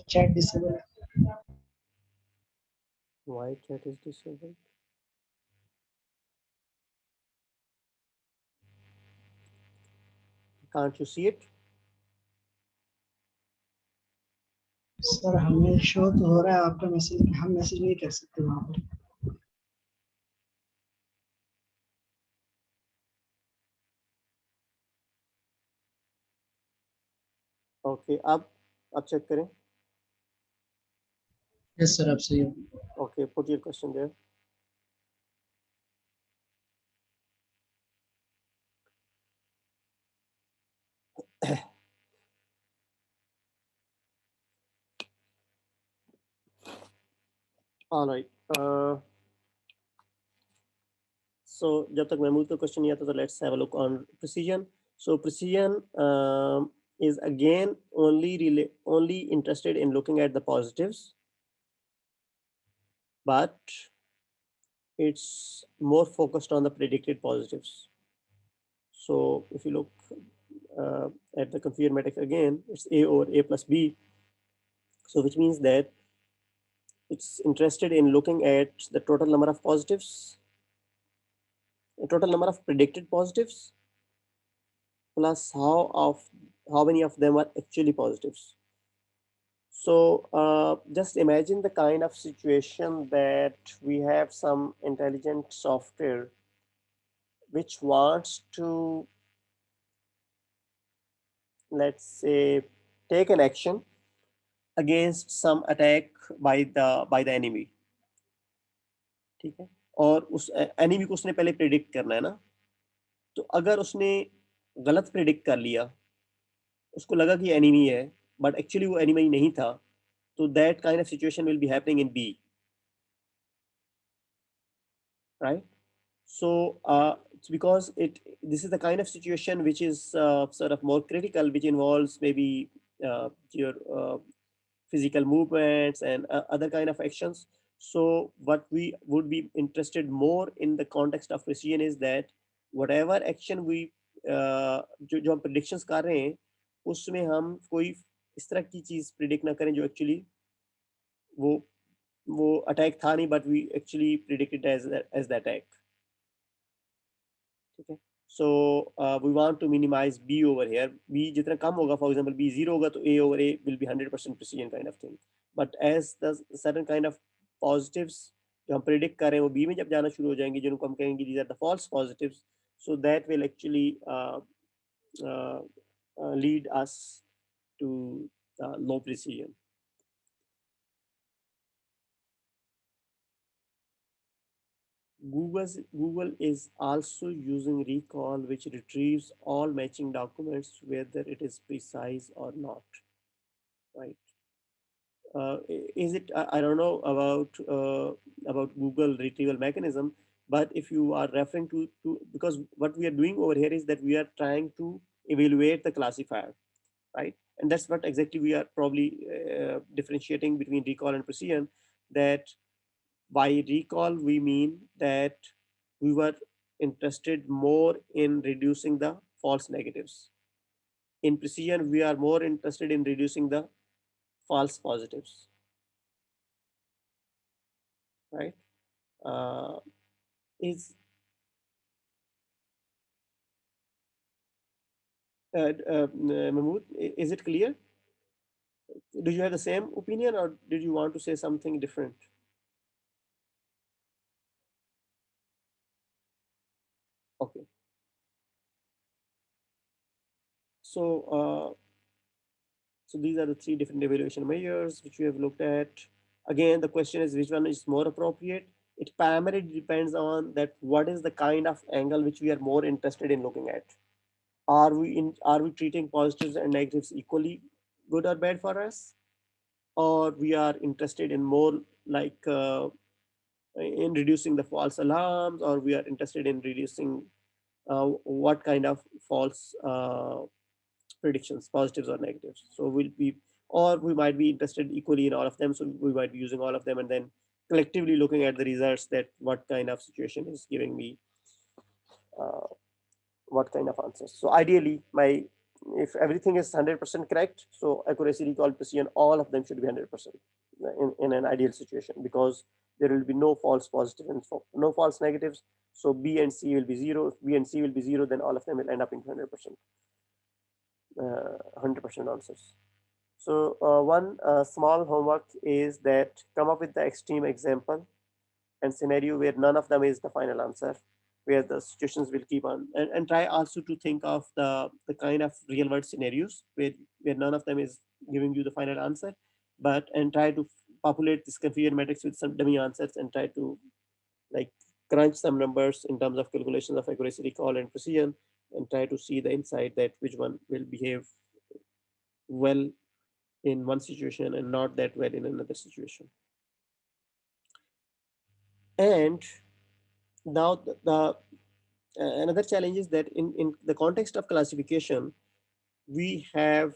Speaker 2: Chat disabled.
Speaker 1: Why chat is disabled? Can't you see it?
Speaker 2: Sir हमें show तो हो रहा है आपका message, हम message नहीं कर सकते वहाँ पर।
Speaker 1: Okay, अब check करें.
Speaker 2: यस सर, आप सही हो।
Speaker 1: Okay, put your question there. All right. So जब तक महमूद का क्वेश्चन नहीं आता तो let's have a look on precision. So precision is again only interested in looking at the positives, but it's more focused on the predicted positives. So if you look at the configure matrix again, it's A over A plus B. So which means that it's interested in looking at the total number of positives, the total number of predicted positives, plus how many of them are actually positives. So just imagine the kind of situation that we have some intelligent software which wants to, let's say, take an action against some attack by the enemy. ठीक है, और उस enemy को उसने पहले predict करना है ना, तो अगर उसने गलत प्रिडिक्ट कर लिया, उसको लगा कि एनिमी है बट एक्चुअली वो एनिमी नहीं था, तो that kind of situation will be happening in B, right? So it's because this is the kind of situation which is sort of more critical, which involves maybe your physical movements and other kind of actions. So what we would be interested more in the context of precision is that whatever action we जो हम predictions कर रहे हैं उसमें हम कोई इस तरह की चीज predict ना करें जो actually वो अटैक था नहीं, but we actually predicted as the attack. ठीक है, so we want to minimize b over here. b जितना कम होगा, for example b 0 होगा तो a over a will be 100% precision kind of thing. But as the certain kind of positives जो हम predict कर रहे हैं वो b में जब जाना शुरू हो जाएंगे, जिनको हम कहेंगे these are the false positives, so that will actually lead us to low precision. Google is also using recall, which retrieves all matching documents, whether it is precise or not, right? Is it? I don't know about Google retrieval mechanism, but if you are referring to because what we are doing over here is that we are trying to evaluate the classifier, right? And that's what exactly we are probably differentiating between recall and precision. That by recall, we mean that we were interested more in reducing the false negatives. In precision, we are more interested in reducing the false positives, right? Is Mahmood, is it clear? Do you have the same opinion, or did you want to say something different? Okay. So these are the three different evaluation measures which we have looked at. Again, the question is which one is more appropriate. It primarily depends on that what is the kind of angle which we are more interested in looking at. Are we treating positives and negatives equally good or bad for us, or we are interested in more like in reducing the false alarms, or we are interested in reducing what kind of false predictions, positives or negatives. So we'll be, or we might be interested equally in all of them. So we might be using all of them and then collectively looking at the results that what kind of situation is giving me uh, what kind of answers. So ideally, if everything is 100% correct, so accuracy, recall, precision, all of them should be 100% in an ideal situation, because there will be no false positives and no false negatives. So B and C will be zero. If B and C will be zero, then all of them will end up in 100%. 100% answers. So one small homework is that come up with the extreme example and scenario where none of them is the final answer, where the situations will keep on, and try also to think of the kind of real world scenarios where none of them is giving you the final answer, and try to populate this configured matrix with some dummy answers and try to like crunch some numbers in terms of calculations of accuracy, recall, and precision, and try to see the insight that which one will behave well in one situation and not that well in another situation. And now another challenge is that in the context of classification, we have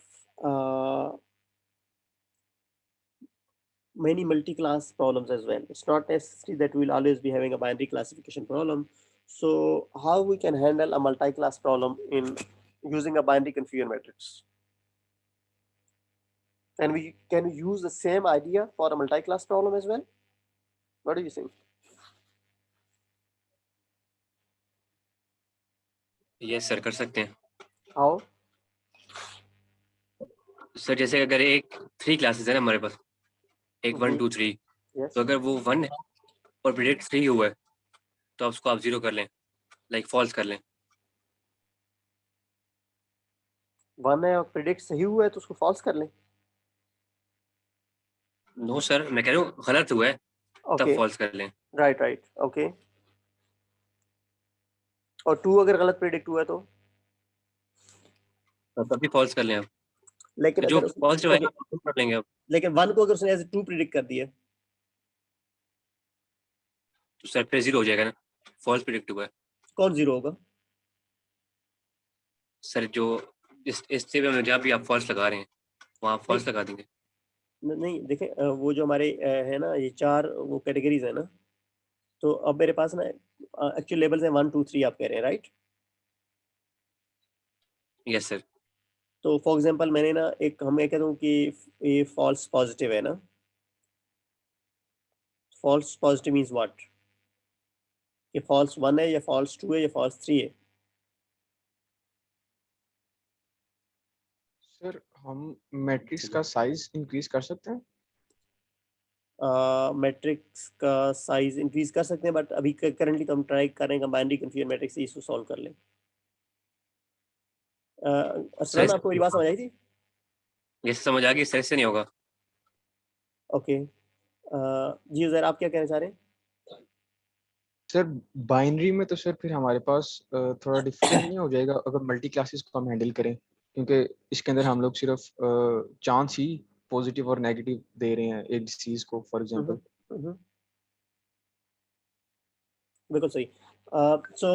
Speaker 1: many multi-class problems as well. It's not necessary that we'll always be having a binary classification problem. So how we can handle a multi-class problem in using a binary configured matrix? And we can use the same idea for a multi-class problem as well. What do you think?
Speaker 6: Yes sir कर सकते हैं
Speaker 1: How?
Speaker 6: Sir जैसे अगर एक 3 classes है ना हमारे पास एक 1 2 3
Speaker 1: Yes.
Speaker 6: तो अगर वो 1 है और प्रेडिक्ट 3 हुआ है तो उसको आप 0 कर लें लाइक फॉल्स कर लें
Speaker 1: 1 है और प्रिडिक्ट सही हुआ है तो उसको फॉल्स कर लें.
Speaker 6: नो सर मैं कह रहा हूँ गलत हुआ है तब
Speaker 1: Okay.
Speaker 6: फॉल्स कर लें
Speaker 1: राइट. ओके. और 2 अगर गलत प्रिडिक्ट हुआ है तो
Speaker 6: तभी फॉल्स कर लें आप
Speaker 1: लेकिन
Speaker 6: जो
Speaker 1: अगर
Speaker 6: पॉजिटिव आएगा वो कर लेंगे आप
Speaker 1: लेकिन 1 को अगर उसने एज 2 प्रिडिक्ट कर दिया
Speaker 6: तो सर फिर 0 हो जाएगा ना फॉल्स प्रेडिक्ट हुआ है
Speaker 1: कौन 0 होगा?
Speaker 6: सर जो इस स्टेप में जहाँ भी आप फॉल्स लगा रहे हैं वहाँ फॉल्स लगा देंगे
Speaker 1: नहीं देखें वो जो हमारे है ना ये 4 वो कैटेगरीज है ना, तो अब मेरे पास ना एक्चुअल लेवल्स हैं 1 2 3 आप कह रहे हैं राइट?
Speaker 6: यस सर
Speaker 1: तो फॉर एग्जांपल मैंने ना एक मैं कहता हूँ कि ये फॉल्स पॉजिटिव है ना. False positive means what? ये फॉल्स 1 है या फॉल्स 2 है या फॉल्स 3 है?
Speaker 4: सर हम मैट्रिक्स का साइज इंक्रीज कर सकते हैं?
Speaker 1: मैट्रिक्स का साइज इंक्रीज कर सकते हैं, बट अभी करंटली तो हम ट्राई कर रहे हैं बाइनरी कंफ्यूजन मैट्रिक्स से इसको सॉल्व कर लें. असलन आपको मेरी बात समझ आई थी?
Speaker 6: यस समझ आ गई सर से नहीं होगा
Speaker 1: ओके. जी सर आप क्या कहना चाह रहे हैं?
Speaker 4: सर बाइनरी में तो सर फिर हमारे पास थोड़ा डिफिकल्ट नहीं हो जाएगा अगर मल्टी क्लासेस को हम हैंडल करें, क्योंकि इसके अंदर हम लोग सिर्फ चांस ही पॉजिटिव और नेगेटिव दे रहे हैं एक डिसीज को फॉर एग्जांपल.
Speaker 1: बिल्कुल सही. So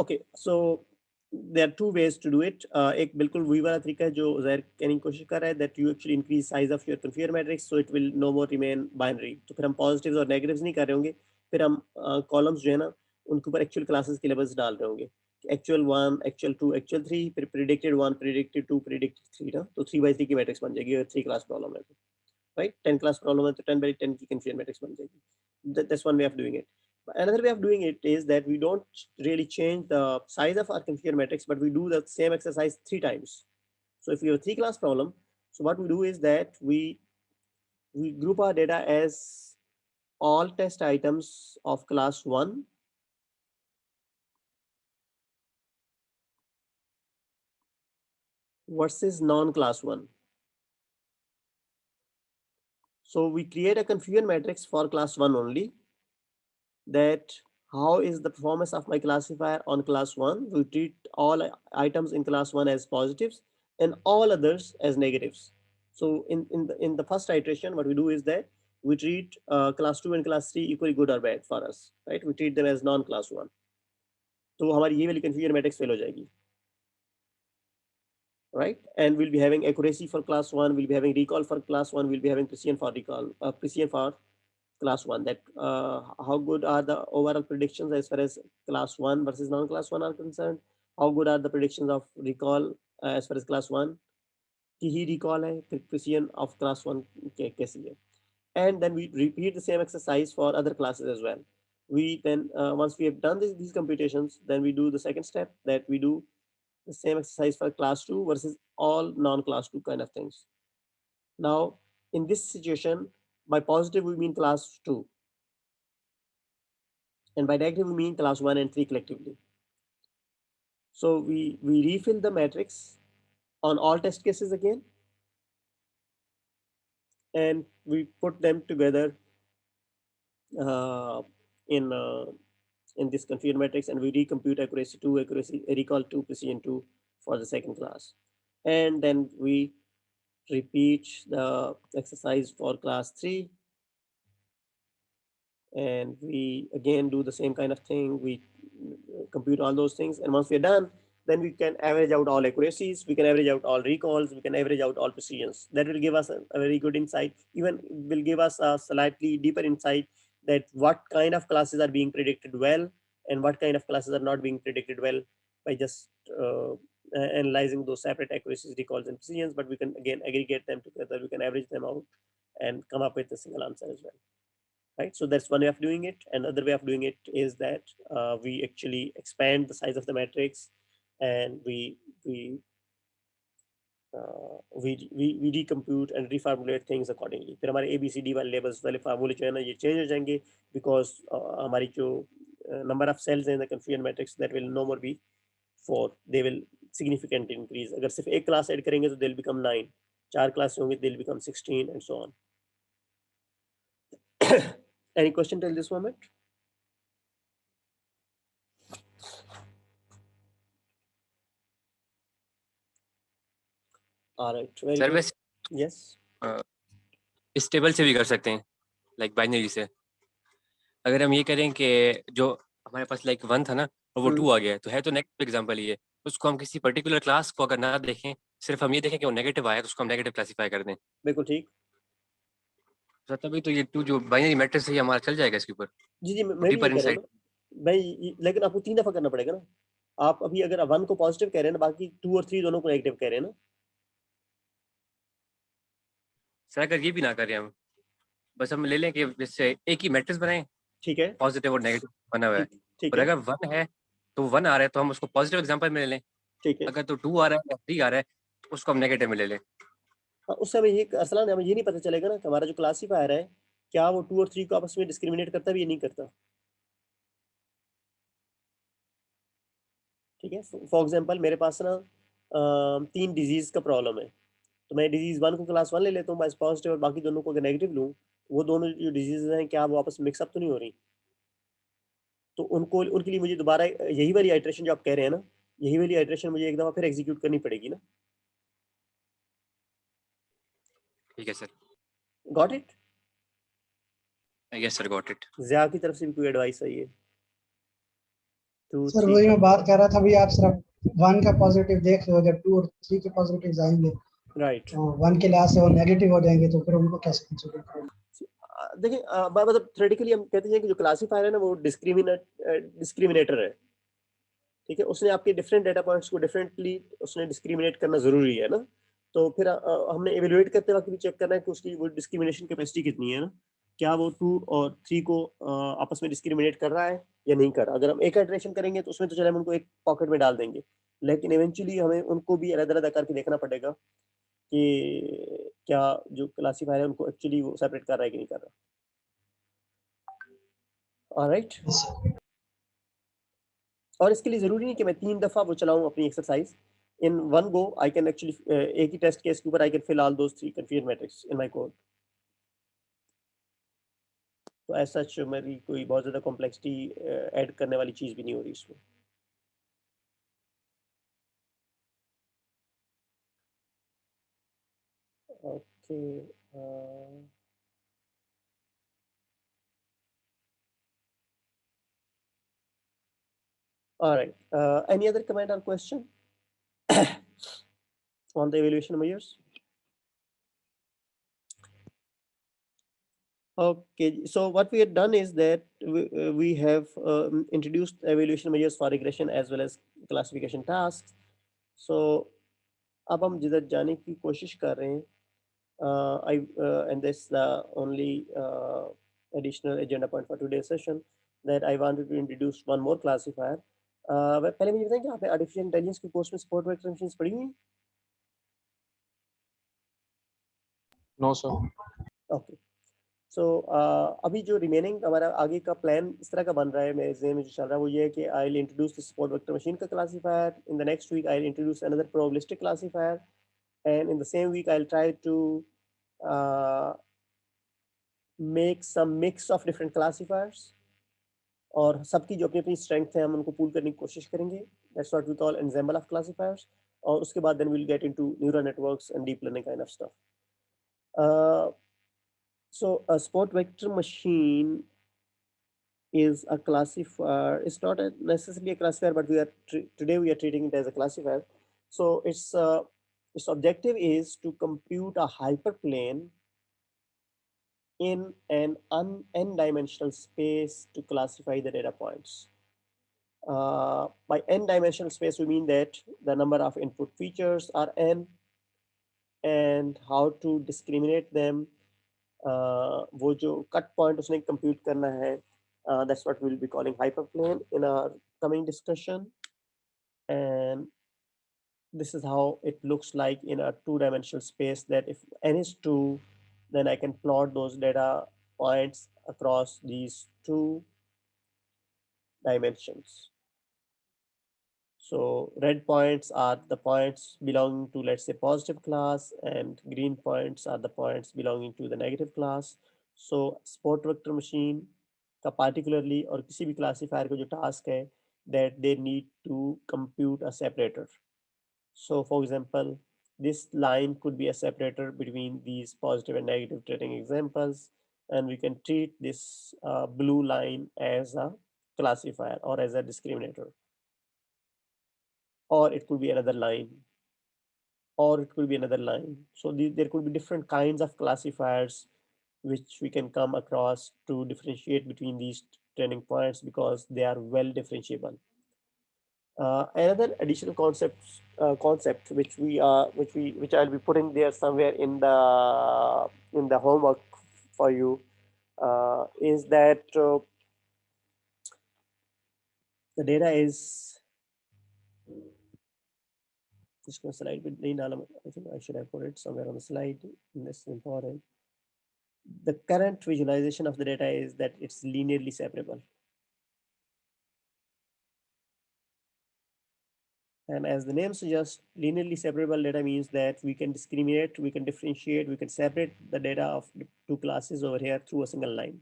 Speaker 1: okay, so there are 2 ways to do it. एक बिल्कुल वही वाला तरीका है जो ज़ाहिर कहने की कोशिश कर रहा है that you actually increase size of your confusion matrix so it will no more remain binary. तो फिर हम पॉजिटिव्स और नेगेटिव्स नहीं कर रहे होंगे, फिर हम कॉलम्स जो है ना उनके ऊपर एक्चुअल क्लासेस के लेवल्स डाल रहे होंगे. एक्चुअल 1, एक्चुअल 2, एक्चुअल 3, फिर प्रेडिक्टेड 1, प्रेडिक्टेड 2, प्रेडिक्टेड 3 ना, तो 3 by 3 की मैट्रिक्स बन जाएगी अगर 3 क्लास प्रॉब्लम है. right? 10 class problem है तो 10 by 10 की confusion matrix बन जाएगी. That's one way of doing it. Another way of doing it is that we don't really change the size of our confusion matrix, but we do the same exercise 3 times. So if you have a 3 class problem, so what we do is that we group our data as all test items of class 1 versus non-class 1. So we create a confusion matrix for class 1 only, that how is the performance of my classifier on class 1. We treat all items in class 1 as positives and all others as negatives. So in the first iteration, what we do is that we treat class 2 and class 3 equally good or bad for us, right? We treat them as non-class 1. तो हमारी ये वाली confusion matrix fail हो जाएगी, right? And we'll be having accuracy for class 1, we'll be having recall for class 1, we'll be having precision for recall, precision for class 1, that how good are the overall predictions as far as class 1 versus non-class 1 are concerned, how good are the predictions of recall as far as class 1 कि ही recall है, precision of class 1 कैसी है. And then we repeat the same exercise for other classes as well. We then once we have done these computations, then we do the second step, that we do the same exercise for class 2 versus all non-class 2 kind of things. Now in this situation, by positive we mean class 2, and by negative we mean class 1 and 3 collectively. So we refill the matrix on all test cases again, and we put them together in this confusion matrix, and we recompute accuracy 2, accuracy recall 2, precision 2 for the second class, and then we repeat the exercise for class 3, and we again do the same kind of thing. We compute all those things, and once we're done, then we can average out all accuracies, we can average out all recalls, we can average out all precisions. That will give us a very good insight, even will give us a slightly deeper insight that what kind of classes are being predicted well and what kind of classes are not being predicted well, by just analyzing those separate accuracies, recalls and precisions. But we can again aggregate them together, we can average them out and come up with a single answer as well. Right, so that's one way of doing it. Another way of doing it is that we actually expand the size of the matrix, and we recompute and reformulate things accordingly. फिर हमारे ABCD वाले labels वाले फार्मूले जो है ना, ये change हो जाएंगे, because हमारी जो number of cells in the confusion matrix, that will no more be 4, they will significantly increase. अगर सिर्फ एक class add करेंगे तो they'll become 9, 4 classes होंगे they'll become 16 and so on. Any question till this moment? All right, very
Speaker 6: sir
Speaker 1: good.
Speaker 6: वैसे
Speaker 1: Yes.
Speaker 6: इस table से भी कर सकते हैं, लाइक बाइनरी से. अगर हम ये करें कि जो हमारे पास लाइक 1 था ना और वो 2 आ गया, तो है तो नेगेटिव एग्जांपल ही है. उसको हम किसी पर्टिकुलर क्लास को अगर ना देखें, सिर्फ हम ये देखें कि वो नेगेटिव आया, तो उसको हम नेगेटिव क्लासिफाई कर दें.
Speaker 1: बिल्कुल ठीक.
Speaker 6: तो तभी तो ये 2 जो बाइनरी मैट्रिक्स है ये हमारा चल जाएगा इसके ऊपर.
Speaker 1: जी मैं भी ये
Speaker 6: डीपर
Speaker 1: कह रहा हूँ
Speaker 6: इनसाइड.
Speaker 1: ना भाई, लेकिन आपको 3 दफा करना पड़ेगा ना. आप अभी अगर 1 को पॉजिटिव कह रहे हैं ना, बाकी 2 और 3 दोनों को नेगेटिव कह रहे हैं ना.
Speaker 6: सर अगर ये भी ना करें हम, बस हम ले लें कि जैसे एक ही मैट्रिक्स बनाएं,
Speaker 1: ठीक है,
Speaker 6: पॉजिटिव और नेगेटिव बना हुआ है.
Speaker 1: ठीक
Speaker 6: और
Speaker 1: है,
Speaker 6: अगर 1 है तो 1 आ रहा है तो हम उसको पॉजिटिव एग्जांपल में ले लें.
Speaker 1: ठीक है.
Speaker 6: अगर तो 2 आ रहा है या 3 आ रहा है तो उसको हम नेगेटिव में ले लें.
Speaker 1: हाँ, उससे हमें ये असल में हमें ये नहीं पता चलेगा ना कि हमारा जो क्लासीफायर है, क्या वो 2 और 3 को आपस में डिस्क्रिमिनेट करता भी या नहीं करता. ठीक है. फॉर एग्जांपल मेरे पास ना 3 डिजीज का प्रॉब्लम है, तो मैं डिजीज 1 को क्लास 1 ले लेता हूँ बस पॉजिटिव, और बाकी दोनों को अगर नेगेटिव लूँ, वो दोनों जो डिजीज हैं क्या वो आपस में मिक्सअप तो नहीं हो रही. तो उनके लिए मुझे दोबारा यही वाली आइट्रेशन जो आप कह रहे हैं ना, यही वाली आइट्रेशन मुझे एक दफा फिर एग्जीक्यूट करनी पड़ेगी ना.
Speaker 6: ठीक है sir.
Speaker 1: Got it.
Speaker 6: Yes sir, got it.
Speaker 1: Zia की तरफ से भी कोई एडवाइस है ये? 2
Speaker 2: सर
Speaker 1: 3
Speaker 2: वही मैं बात कर रहा था, अभी आप सिर्फ 1 का पॉजिटिव देख लो, जब 2 और 3 के पॉजिटिव आएंगे
Speaker 1: राइट.
Speaker 2: तो 1 के लिहाज से वो नेगेटिव हो जाएंगे, तो फिर उनको कैसे कंसीडर करेंगे?
Speaker 1: देखिए मतलब थ्योरेटिकली हम कहते हैं कि जो क्लासीफायर है ना वो डिस्क्रिमिनेटर है. ठीक है, उसने आपके डिफरेंट डेटा पॉइंट्स को डिफरेंटली उसने डिस्क्रिमिनेट करना जरूरी है ना. तो फिर हमने एवेल्युएट करते वक्त भी चेक करना है कि उसकी वो डिस्क्रिमिनेशन कैपेसिटी कितनी है ना, क्या वो 2 और 3 को आपस में डिस्क्रिमिनेट कर रहा है या नहीं कर रहा। अगर हम एक इटरेशन करेंगे तो उसमें तो चले हम उनको एक पॉकेट में डाल देंगे, लेकिन इवेंचुअली हमें उनको भी अलग-अलग करके देखना पड़ेगा कि क्या जो क्लासिफायर है उनको एक्चुअली वो सेपरेट कर रहा है कि नहीं कर रहा। Alright,
Speaker 2: Yes, sir.
Speaker 1: और इसके लिए ज़रूरी नहीं कि मैं 3 दफ़ा वो चलाऊँ अपनी exercise. In one go I can actually एक ही टेस्ट केस के ऊपर I can fill all those 3 confusion matrix in my code. तो एज़ सच मेरी कोई बहुत ज़्यादा कॉम्प्लेक्सिटी ऐड करने वाली चीज़ भी नहीं हो रही इसमें। Okay, alright, any other comment और question on the evaluation measures? Okay, so what we have done is that we have introduced evaluation measures for regression as well as classification tasks. So अब हम जिधर जाने की कोशिश कर रहे हैं, and this is the only additional agenda point for today's session, that I wanted to introduce one more classifier. पहले मुझे बताएं कि आपने आर्टिफिशियल इंटेलिजेंस के कोर्स में सपोर्ट वेक्टर मशीन्स पढ़ी हुई?
Speaker 4: No sir.
Speaker 1: ओके, सो अभी जो रिमेनिंग हमारा आगे का प्लान इस तरह का बन रहा है, मेरे ज़हन में जो चल रहा है वो ये है कि I will introduce the support vector machine का classifier. In the next week I will introduce another probabilistic classifier, and in the same week I'll try to make some mix of different classifiers, और सबकी जो अपनी अपनी strength है हम उनको pool करने की कोशिश करेंगे। That's what we call ensemble of classifiers. और उसके बाद then we'll get into neural networks and deep learning kind of stuff. So a support vector machine is a classifier. It's not necessarily a classifier, but today we are treating it as a classifier. So its objective is to compute a hyperplane in an n-dimensional space to classify the data points. By n-dimensional space, we mean that the number of input features are n, and how to discriminate them. वो जो cut point उसने compute करना है, that's what we'll be calling hyperplane in our coming discussion. And this is how it looks like in a two-dimensional space, that if n is 2, then I can plot those data points across these two dimensions. So red points are the points belonging to, let's say, positive class, and green points are the points belonging to the negative class. So support vector machine का particularly और किसी भी classifier का जो task है, that they need to compute a separator. So for example, this line could be a separator between these positive and negative training examples, and we can treat this blue line as a classifier or as a discriminator, or it could be another line, or it could be another line. So there could be different kinds of classifiers which we can come across to differentiate between these training points, because they are well differentiable. Another additional concept which I'll be putting there somewhere in the homework for you, is that the data is, just go slide with I think I should have put it somewhere on the slide. This is important. The current visualization of the data is that it's linearly separable. And as the name suggests, linearly separable data means that we can discriminate, we can differentiate, we can separate the data of two classes over here through a single line.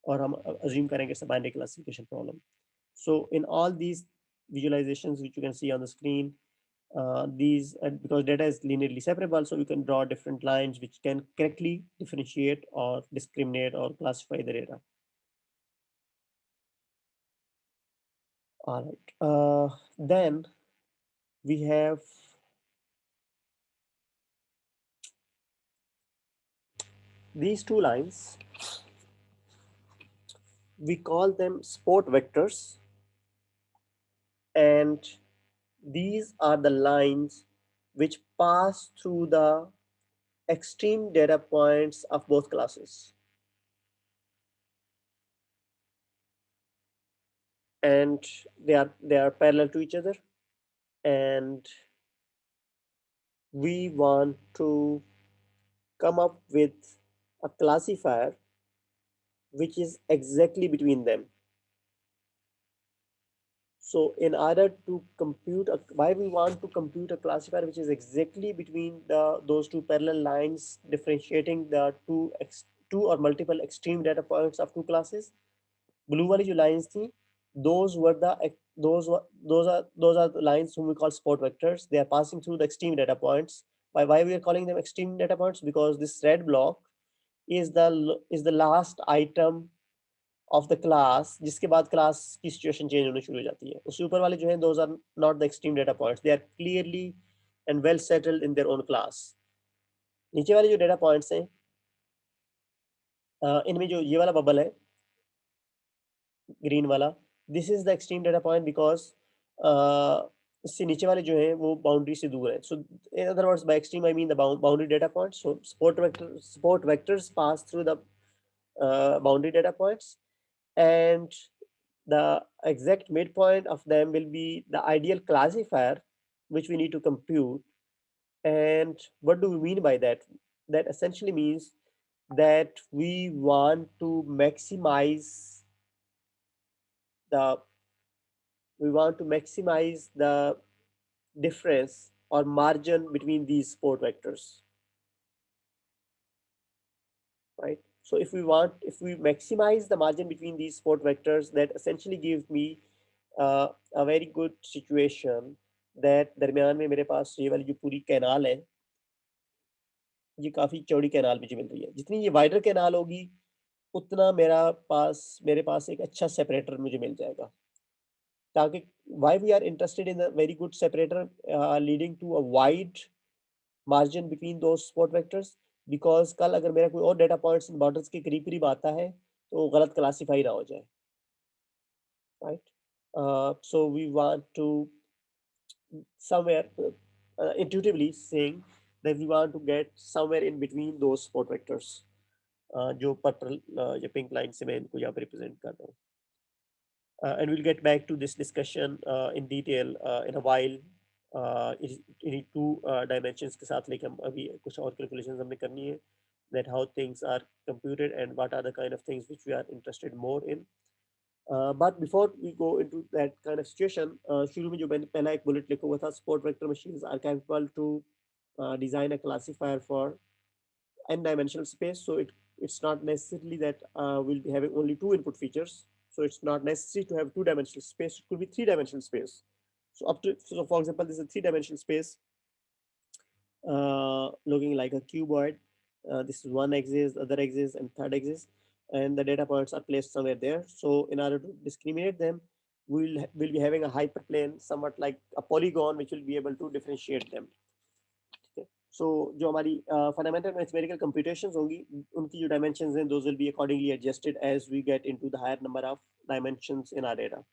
Speaker 1: Or हम assume करेंगे it's a binary classification problem. So in all these visualizations which you can see on the screen, because data is linearly separable, so you can draw different lines which can correctly differentiate or discriminate or classify the data. All right. Then we have these two lines. We call them support vectors, and these are the lines which pass through the extreme data points of both classes. And they are parallel to each other, and we want to come up with a classifier which is exactly between them. So in order to compute why we want to compute a classifier which is exactly between those two parallel lines differentiating the two or multiple extreme data points of two classes, blue वाली जो lines थी, those were those are the lines whom we call support vectors. They are passing through the extreme data points. Why we are calling them extreme data points? Because this red block is the last item of the class जिसके बाद class की situation change होनी शुरू हो जाती है. उससे ऊपर वाले जो हैं those are not the extreme data points. They are clearly and well settled in their own class. नीचे वाले जो data points हैं इनमें जो ये वाला बबल है ग्रीन वाला, this is the extreme data point because इससे नीचे वाले जो हैं वो बाउंड्री से दूर है. So in other words by extreme I mean the boundary data points. So support vectors pass through the boundary data points, and the exact midpoint of them will be the ideal classifier which we need to compute. And what do we mean by that? That essentially means that we want to maximize the difference or margin between these support vectors, right? So if we maximize the margin between these support vectors, that essentially gives me a very good situation that दरमियान में मेरे पास ये वाली जो पूरी canal है ये काफी चौड़ी कैनाल मुझे मिल रही है. जितनी ये वाइडर कैनाल होगी उतना मेरे पास एक अच्छा सेपरेटर मुझे मिल जाएगा. ताकि why we are interested in a very good separator leading to a wide margin between those support vectors, because कल अगर मेरा कोई और डेटा पॉइंट्स इन बॉर्डर्स के करीब करीब आता है तो गलत क्लासीफाई ना हो जाए, right? So we want to somewhere intuitively saying that we want to get somewhere in between those support vectors जो पर्पल या पिंक लाइन से मैं इनको यहाँ पे रिप्रेजेंट कर रहा हूँ. And we'll get back to this discussion in detail in a while. इन्हीं two dimensions के साथ लेके हम अभी कुछ और calculations हमने करनी है, that how things are computed and what are the kind of things which we are interested more in. But before we go into that kind of situation, शुरू में जो मैंने पहला एक bullet लिखा हुआ था, support vector machines are capable to design a classifier for n-dimensional space. So it's not necessarily that we'll be having only two input features. So it's not necessary to have two-dimensional space. It could be three-dimensional space. So for example, this is a three-dimensional space looking like a cuboid. This is one axis, other axis, and third axis, and the data points are placed somewhere there. So in order to discriminate them, we'll be having a hyperplane, somewhat like a polygon, which will be able to differentiate them. So जो हमारी fundamental mathematical computations होंगी उनकी जो dimensions हैं those will be accordingly adjusted as we get into the higher number of dimensions in our data.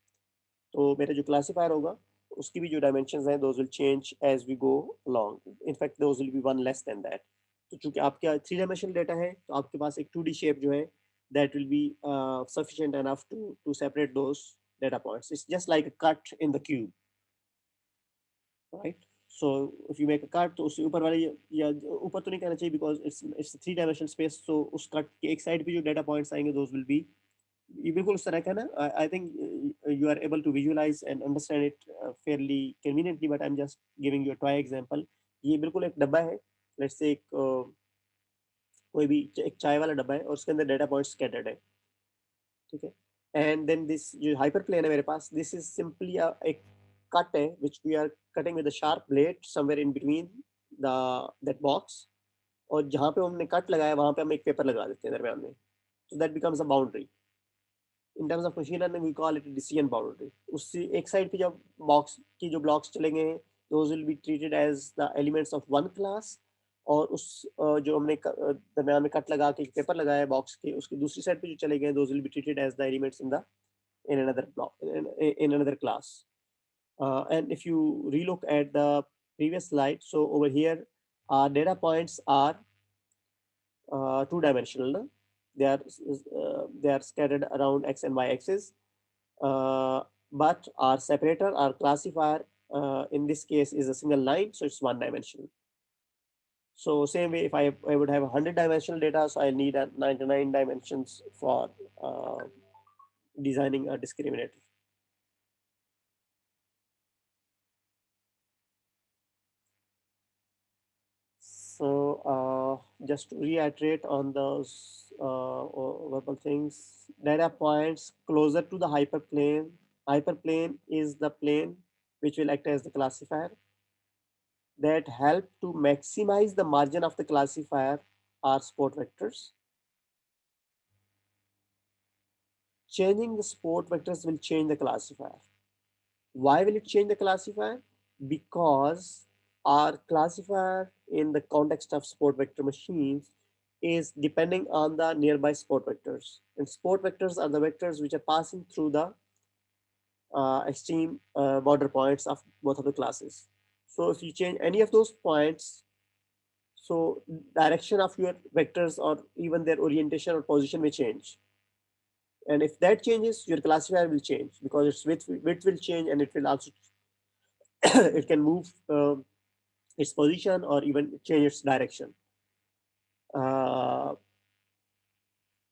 Speaker 1: तो मेरा जो classifier होगा उसकी भी जो dimensions हैं those will change as we go along. In fact those will be one less than that. तो चूंकि आपके 3-dimensional data है तो आपके पास एक 2D shape जो है that will be sufficient enough to separate those data points. It's just like a cut in the cube, right? So if you make a cut तो उससे ऊपर वाले या ऊपर तो नहीं कहना चाहिए because it's a 3-dimensional space. So उस cut के एक side पे जो data points आएंगे those will be ये बिल्कुल उस तरह का ना. I think you are able to visualize and understand it fairly conveniently, but I'm just giving you a toy example. ये बिल्कुल एक डब्बा है, let's say कोई भी एक चाय वाला डब्बा है और उसके अंदर data points scattered है, ठीक है. And then this जो hyperplane है मेरे पास, this is simply एक cut है which we are cutting with a sharp blade somewhere in between that box, और जहाँ पे हमने कट लगाया वहाँ पे हम एक पेपर लगा देते हैं दरम्यान में. So that becomes a boundary. In terms of machine learning we call it a decision boundary. उससे एक साइड पे जब बॉक्स की जो ब्लॉक्स चलेंगे those will be treated as the elements of one class, और उस जो हमने दरम्यान में कट लगा के पेपर लगाया बॉक्स के उसकी दूसरी साइड पे जो चले गए those will be treated as the elements in another block in another class. And if you relook at the previous slide. So over here, our data points are two-dimensional. No? They are scattered around x and y axis, but our separator, our classifier, in this case is a single line, so it's one-dimensional. So same way, if I would have 100-dimensional data, so I need a 99 dimensions for designing a discriminator. So just to reiterate on those verbal things, data points closer to the hyperplane. Hyperplane is the plane which will act as the classifier that help to maximize the margin of the classifier are support vectors. Changing the support vectors will change the classifier. Why will it change the classifier? Because our classifier in the context of support vector machines is depending on the nearby support vectors. And support vectors are the vectors which are passing through the extreme border points of both of the classes. So if you change any of those points, so direction of your vectors or even their orientation or position may change. And if that changes, your classifier will change because its width will change, and it will also it can move its position or even change its direction.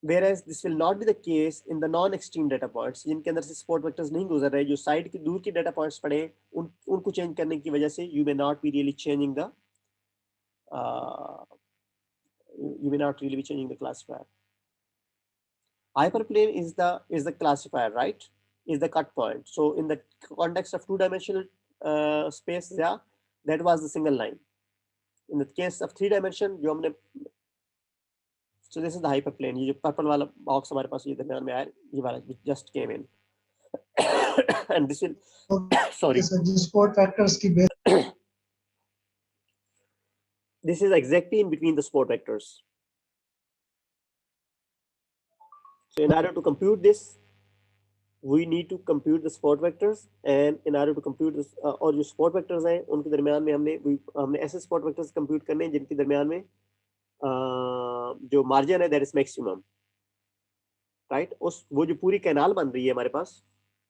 Speaker 1: Whereas this will not be the case in the non-extreme data points, जिनके अंदर से support vectors नहीं गुजर रहे, जो side की दूर की data points पड़े, उनको change करने की वजह से you may not be really changing the classifier. Hyperplane is the classifier, right? Is the cut point. So in the context of two-dimensional space, yeah, that was the single line. In the case of three-dimension, जो हमने, so this is the hyperplane. ये जो purple वाला box हमारे पास ये दरम्यान में आया, ये वाला just came in, and this will sorry.
Speaker 2: So the support vectors की base.
Speaker 1: This is exactly in between the support vectors. So in order to compute this, we need to compute the support vectors, and in order to compute this, और जो support vectors हैं उनके दरमियान में हमने ऐसे support vectors compute करने हैं जिनके दरमियान में जो margin है that is maximum, right? वो जो पूरी कैनाल बन रही है हमारे पास,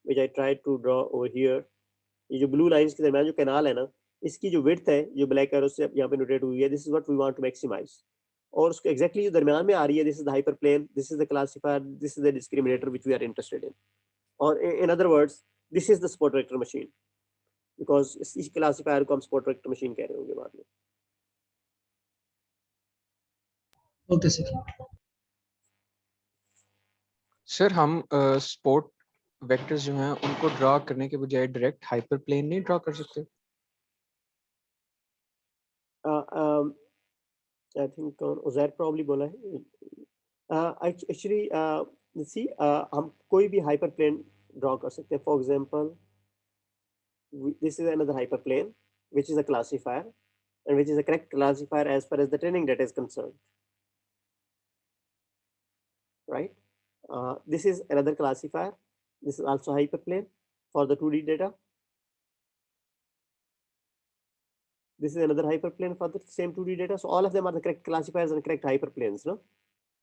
Speaker 1: which I tried to draw over here, ये जो blue lines के दरमियान जो कैनाल है ना, इसकी जो width है जो black arrow से यहाँ पे notate हुई है, this is what we want to maximize. और उसको exactly जो दरमियान में आ रही है, this is the hyperplane, this is the classifier, this is the discriminator which we are interested in. Or in other words, this is the support vector machine, because इस classifier को हम support vector machine कह रहे होंगे बाद में.
Speaker 2: Okay, sir.
Speaker 4: Sir हम sport vectors जो हैं उनको ड्रा करने के बजाय डायरेक्ट हाइपरप्लेन नहीं ड्रा कर सकते?
Speaker 1: I think Uzair probably बोला है. Actually, see, हम कोई भी hyperplane draw कर सकते हैं. For example, this is another hyperplane which is a classifier, and which is a correct classifier as far as the training data is concerned, right? This is another classifier. This is also hyperplane for the 2D data. This is another hyperplane for the same 2D data. So all of them are the correct classifiers and correct hyperplanes, no?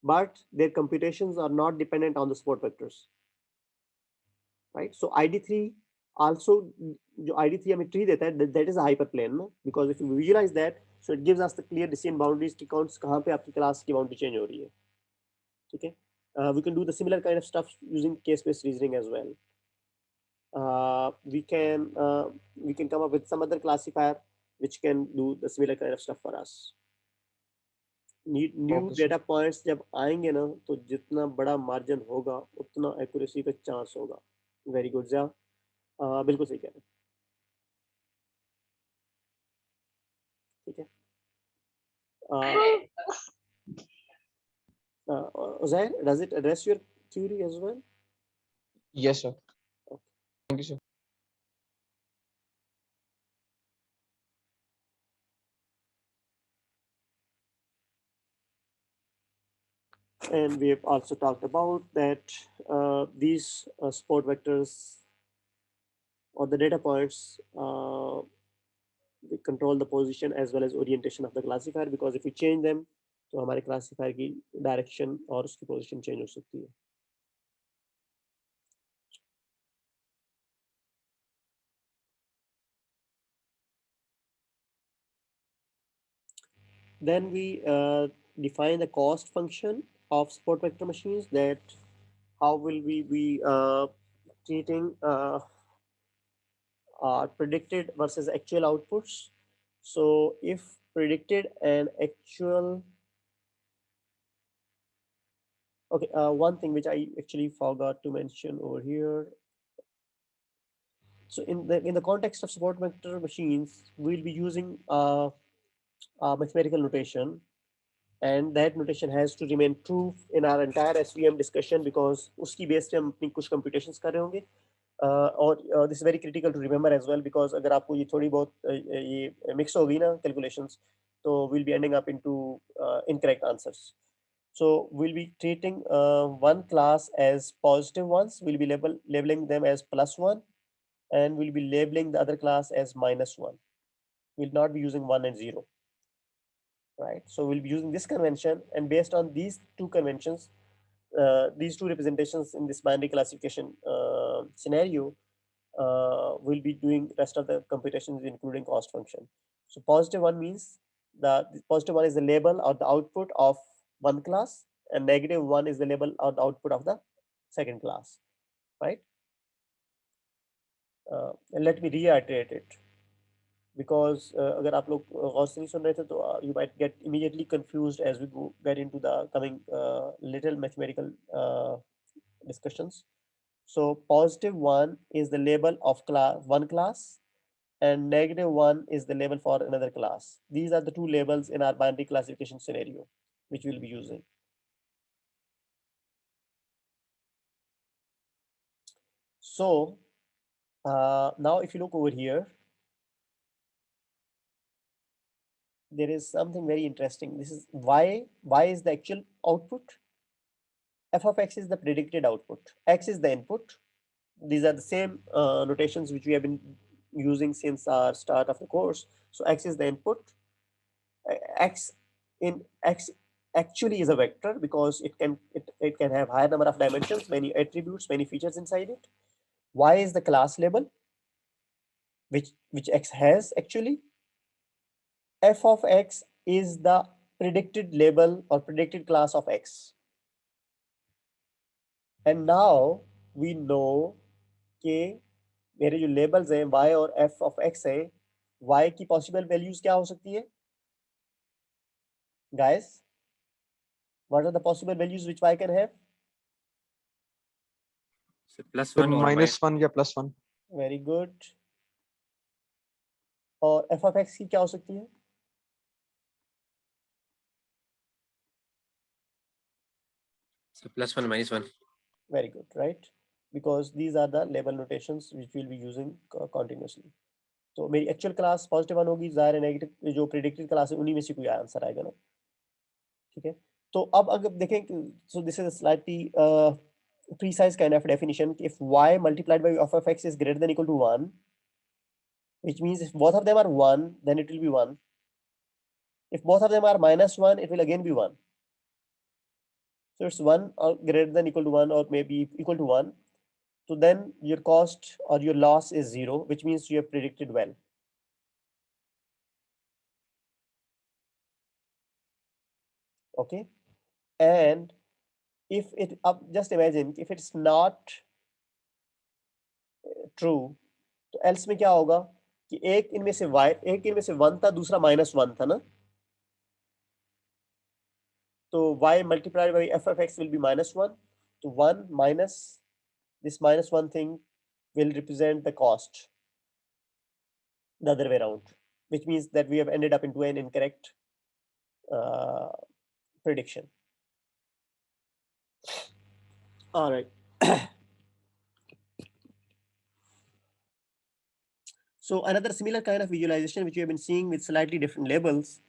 Speaker 1: But their computations are not dependent on the support vectors, right? So ID3 also, जो ID3 हमें tree देता है, that is a hyperplane, no? Because if you visualize that, so it gives us the clear decision boundaries कि कहाँ पे आपकी class की boundary change हो रही है, ठीक है? We can do the similar kind of stuff using case-based reasoning as well. We can come up with some other classifier which can do the similar kind of stuff for us. New data points जब आएंगे ना, तो जितना बड़ा margin होगा उतना accuracy का chance होगा. Very good, ज़ा. बिल्कुल सही कह रहे हैं. ठीक है. Uzair, does it address your theory as well?
Speaker 4: Yes, sir.
Speaker 1: Okay.
Speaker 4: Thank you, sir.
Speaker 1: And we have also talked about that these support vectors or the data points control the position as well as orientation of the classifier, because if we change them तो हमारे classifier की direction और उसकी position change हो सकती है. Then we define the cost function of support vector machines, that how will we be treating predicted versus actual outputs. So if predicted and actual, okay, one thing which I actually forgot to mention over here. So in the context of support vector machines, we'll be using mathematical notation, and that notation has to remain true in our entire SVM discussion, because उसकी base पे हम अपनी कुछ computations कर रहे होंगे. और this is very critical to remember as well, because अगर आपको ये थोड़ी बहुत ये mix हो गई ना calculations, तो we'll be ending up into incorrect answers. So we'll be treating one class as positive ones, we'll be labeling them as +1, and we'll be labeling the other class as -1. We'll not be using 1 and 0. Right, so we'll be using this convention, and based on these two conventions, these two representations in this binary classification scenario, we'll be doing rest of the computations including cost function. So positive one means the positive one is the label or the output of one class, and negative one is the label or the output of the second class, right? And let me reiterate it, because अगर आप लोग गौर से नहीं सुन रहे थे तो you might get immediately confused as we get into the coming little mathematical discussions. So positive one is the label of one class, and negative one is the label for another class. These are the two labels in our binary classification scenario which we'll be using. So now if you look over here, there is something very interesting. This is y is the actual output, f of x is the predicted output, x is the input. These are the same notations which we have been using since our start of the course. So x is the input, x actually is a vector because it can have higher number of dimensions, many attributes, many features inside it. Y is the class label which x has actually. F of x is the predicted label or predicted class of x. And now we know कि मेरे जो labels हैं y और f of x है, y की possible values क्या हो सकती है? Guys, what are the possible values which y can have?
Speaker 6: So +1 or
Speaker 4: -1 या +1.
Speaker 1: Very good. और f of x की क्या हो सकती है?
Speaker 6: So +1 -1.
Speaker 1: Very good, right? Because these are the label notations which we'll be using continuously. तो मेरी actual class positive one होगी, ज़ाहिर है नेगेटिव जो प्रेडिक्टेड क्लास है उन्हीं में से कोई आंसर आएगा ना. ठीक है, तो अब अगर देखें, सो this is slightly precise kind of definition. If y multiplied by f of x is greater than equal to 1, which means if both of them are 1, then it will be 1. If both of them are -1, it will again be 1. So it's 1 or greater than equal to 1, or maybe equal to 1. So then your cost or your loss is 0, which means you have predicted well. Okay, and if it just imagine if it's not true, तो else में क्या होगा कि एक इनमें से one था, दूसरा -1 था ना, तो y multiplied by f of x will be -1. तो 1 minus this -1 thing will represent the cost the other way around, which means that we have ended up into an incorrect prediction. All right. So another similar kind of visualization which we have been seeing with slightly different labels,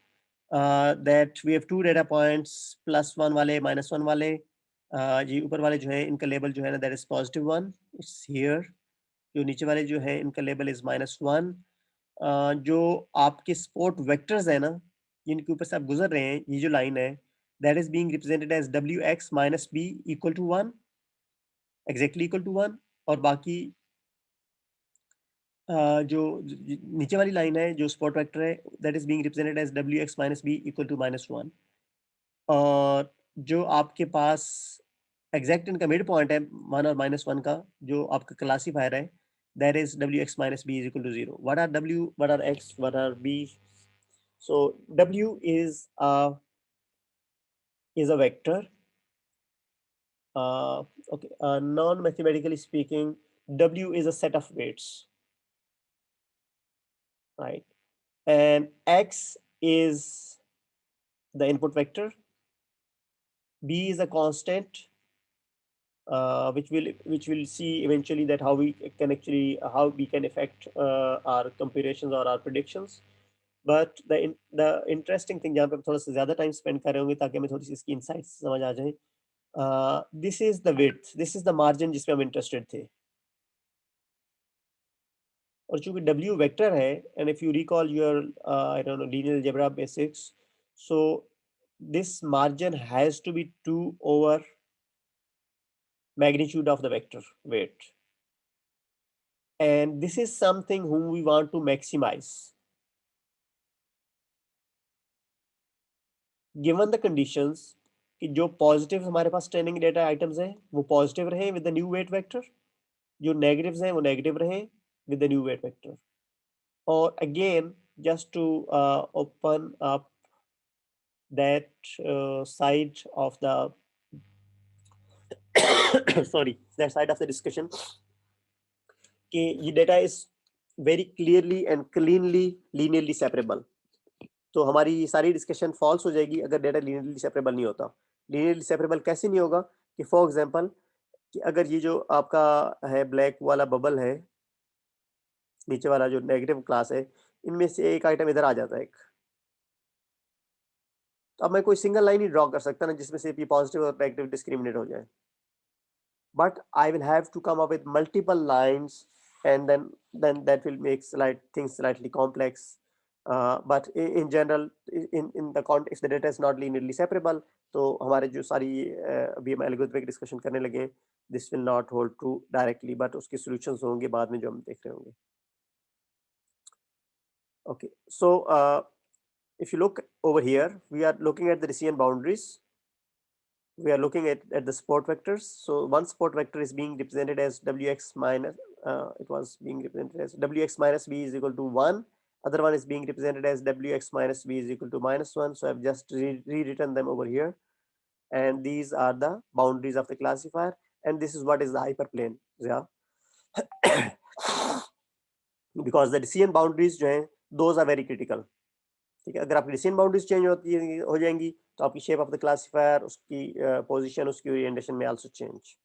Speaker 1: that we have two data points, +1 वाले -1 वाले, ये ऊपर वाले जो है इनका label जो है ना, that is +1, it's here. जो नीचे वाले जो है इनका लेबल is -1. जो आपके सपोर्ट वेक्टर्स है ना, जिनके ऊपर से आप गुजर रहे हैं, ये जो लाइन है, that is being represented as wx minus B equal to 1, exactly equal to 1, और बाकी जो नीचे वाली लाइन है जो स्पॉट वेक्टर है, that is being represented as wx minus B equal to -1, और जो आपके पास एग्जैक्ट इनका मिड पॉइंट है 1 और -1 का, जो आपका क्लासीफायर है, that is wx minus b is equal to 0. what are w, what are x, what are b? So w is a vector. Okay, non-mathematically speaking, w is a set of weights, right? And x is the input vector, b is a constant, which will see eventually that how we can actually how we can affect our comparisons or our predictions. But the interesting thing जहाँ पे हम थोड़ा सा ज़्यादा time spend कर रहे होंगे ताकि हमें थोड़ी सी इसकी insights समझ आ जाए, this is the width, this is the margin जिसमें हम interested थे, और चूंकि W वेक्टर है, and if you recall your I don't know linear algebra basics, so this margin has to be 2 over magnitude of the vector weight, and this is something whom we want to maximize given the conditions कि जो positive हमारे पास training data items हैं वो positive रहें with the new weight vector, जो negatives हैं वो negative रहें with the new weight vector. और again just to open up that side of the sorry, that side of the discussion कि ये data is very clearly and cleanly linearly separable. तो हमारी ये सारी डिस्कशन फॉल्स हो जाएगी अगर डेटा लीनियरली सेपरेबल नहीं होता. लीनियरली सेपरेबल कैसे नहीं होगा कि फॉर एग्जांपल कि अगर ये जो आपका है ब्लैक वाला बबल है, नीचे वाला जो नेगेटिव क्लास है, इनमें से एक आइटम इधर आ जाता है एक, तो अब मैं कोई सिंगल लाइन ही ड्रॉ कर सकता ना जिसमें से पॉजिटिव और नेगेटिव डिस्क्रिमिनेट हो जाए, but I will have to come up with multiple lines, and then that will make things slightly complex. But in general, in the context the data is not linearly separable, तो हमारे जो सारी अभी हम algorithmic discussion करने लगे हैं, this will not hold true directly, but उसके solutions होंगे बाद में जो हम देख रहे होंगे. Okay, so if you look over here, we are looking at the decision boundaries. We are looking at the support vectors. So one support vector is being represented as wx minus, it was being represented as wx minus b is equal to 1. Other one is being represented as wx minus b is equal to -1. So I've just rewritten them over here. And these are the boundaries of the classifier. And this is what is the hyperplane. Yeah. Because the decision boundaries जो हैं, those are very critical. ठीक है, अगर आपकी decision boundaries change हो जाएंगी तो आपकी शेप ऑफ द क्लासिफायर, उसकी पोजीशन, उसकी ओरिएंटेशन में आल्सो चेंज.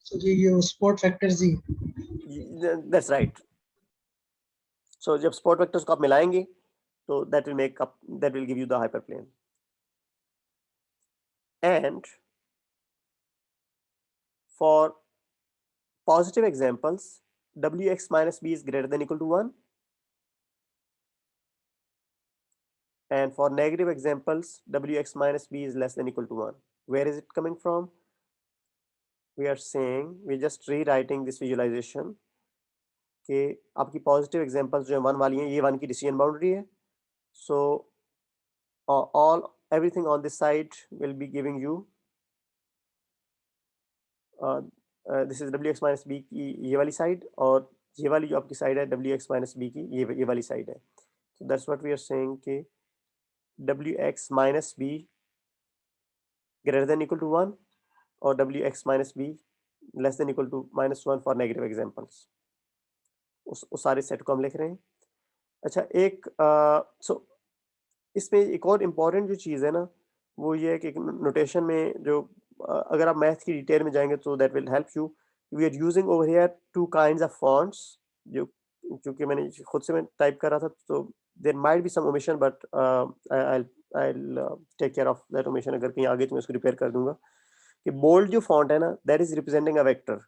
Speaker 2: So ये spot factors he.
Speaker 1: That's right. So जब spot vectors को आप मिलाएंगे तो that will give you the hyperplane. And for positive examples, wx minus b is greater than equal to 1. And for negative examples, wx minus b is less than equal to 1. Where is it coming from? We are saying, we're just rewriting this visualization कि आपकी positive examples जो है 1 वाली हैं, ये 1 की decision boundary है. So all everything on this side will be giving you this is wx minus B की ये वाली साइड, और ये वाली जो आपकी साइड है wx माइनस बी की ये वाली साइड है. So that's what we are saying कि wx minus B greater than equal to 1 और wx minus B less than equal to -1 for negative examples. उस सारे सेट को हम लिख रहे हैं. अच्छा, एक सो इसमें एक और इम्पॉर्टेंट जो चीज़ है ना, वो ये है कि नोटेशन में जो अगर आप मैथ की डिटेल में जाएंगे तो that will help you. We are using over here 2 kinds of fonts, जो क्योंकि मैंने खुद से मैं टाइप कर रहा था तो there might be some omission, but I will take care of that omission. अगर कहीं आगे तो मैं इसको रिपेयर कर दूंगा. कि बोल्ड जो फॉन्ट है ना, that is representing a vector.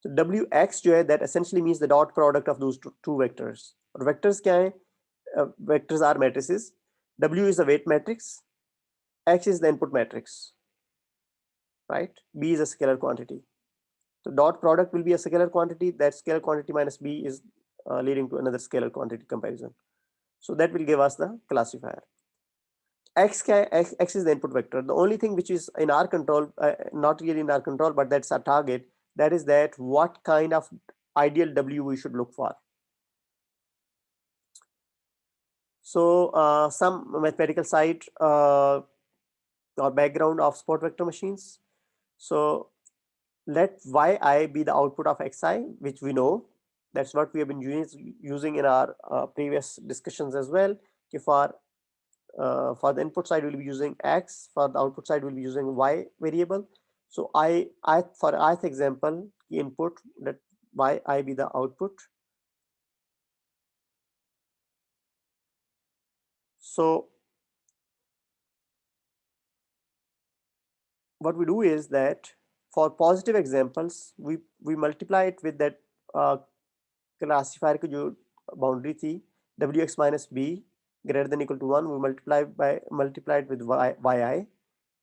Speaker 1: तो wx जो है that essentially means the dot product of those two vectors. और vectors क्या हैं? Vectors are matrices. W is the weight matrix, x is the input matrix, right? B is a scalar quantity. So dot product will be a scalar quantity. That scalar quantity minus B is leading to another scalar quantity comparison. So that will give us the classifier. X is the input vector. The only thing which is in our control, not really in our control, but that's our target, that is that what kind of ideal W we should look for. So some mathematical side or background of support vector machines. So let yi be the output of xi, which we know. That's what we have been using in our previous discussions as well. For the input side, we'll be using x. For the output side, we'll be using y variable. So for ith example, the input, let yi be the output. So what we do is that for positive examples, we multiply it with that classifier की जो boundary थी wx minus b greater than equal to 1, we multiply it with yi,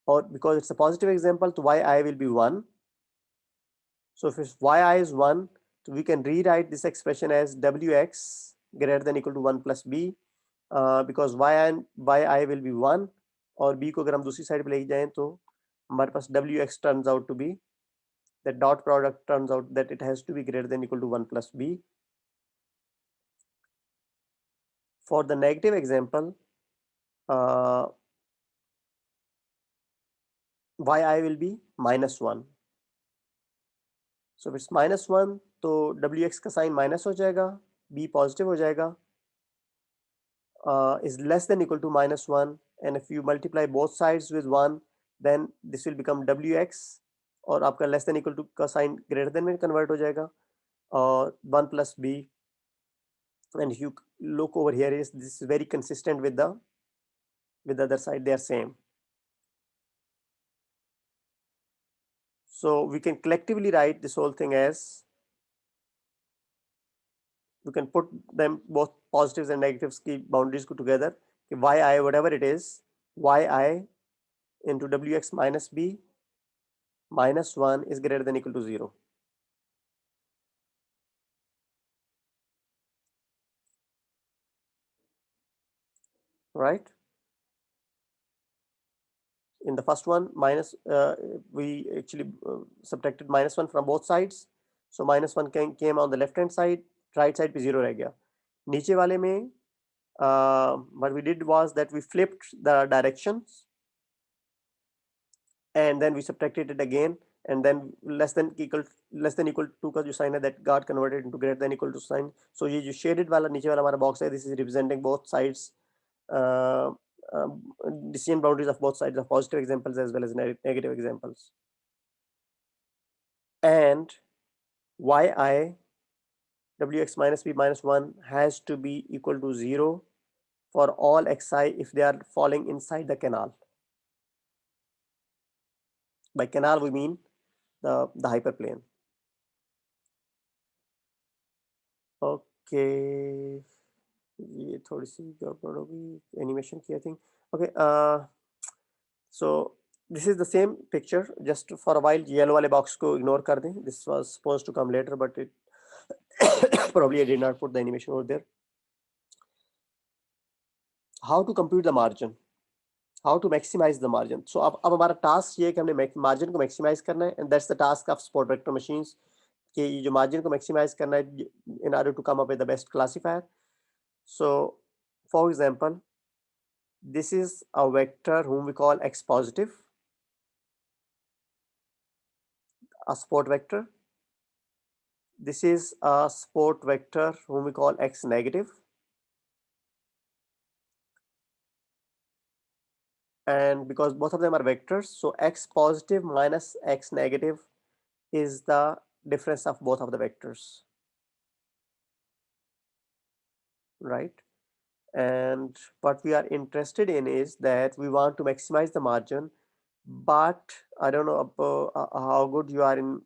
Speaker 1: or because it's a positive example, so yi will be 1. So if yi is 1, so we can rewrite this expression as wx greater than equal to 1 plus b, because yi will be 1 और b को अगर हम दूसरी side पे ले जाएं तो हमारे पास wx turns out to be, the dot product turns out that it has to be greater than equal to 1 plus b. For the negative example, yi will be minus 1. So if it's minus 1, तो wx का sign minus हो जाएगा, b positive हो जाएगा, is less than equal to minus 1, and if you multiply both sides with 1, then this will become wx, और आपका less than equal to का sign greater than में convert हो जाएगा, और 1 plus b, and if you look over here, this is very consistent with the other side, they are same. So we can collectively write this whole thing as, we can put them both positives and negatives की boundaries को together, yi whatever it is, yi into wx minus b minus 1 is greater than equal to 0. Right? In the first one, we actually subtracted minus 1 from both sides. So minus 1 came on the left hand side, right side पे 0 रह गया. नीचे वाले में what we did was that we flipped the directions and then we subtracted it again, and then less than equal to का जो sign है that got converted into greater than equal to sign. So ये जो shaded वाला नीचे वाला हमारा box है, this is representing both sides, decision boundaries of both sides of positive examples as well as negative examples. And yi wx minus b minus 1 has to be equal to 0 for all xi if they are falling inside the canal. By canal we mean the hyperplane. Okay, ये थोड़ी सी गड़बड़ होगी animation की, I think. Okay, so this is the same picture, just for a while yellow वाले box को ignore कर दें. This was supposed to come later, but it probably I did not put the animation over there. How to compute the margin, how to maximize the margin. So अब हमारा task ये है कि हमने margin को maximize करना है, and that's the task of support vector machines, कि ये जो margin को maximize करना है in order to come up with the best classifier. So for example, this is a vector whom we call x positive, a support vector. This is a support vector whom we call x negative. And because both of them are vectors, so x positive minus x negative is the difference of both of the vectors, right? And what we are interested in is that we want to maximize the margin, but I don't know how good you are in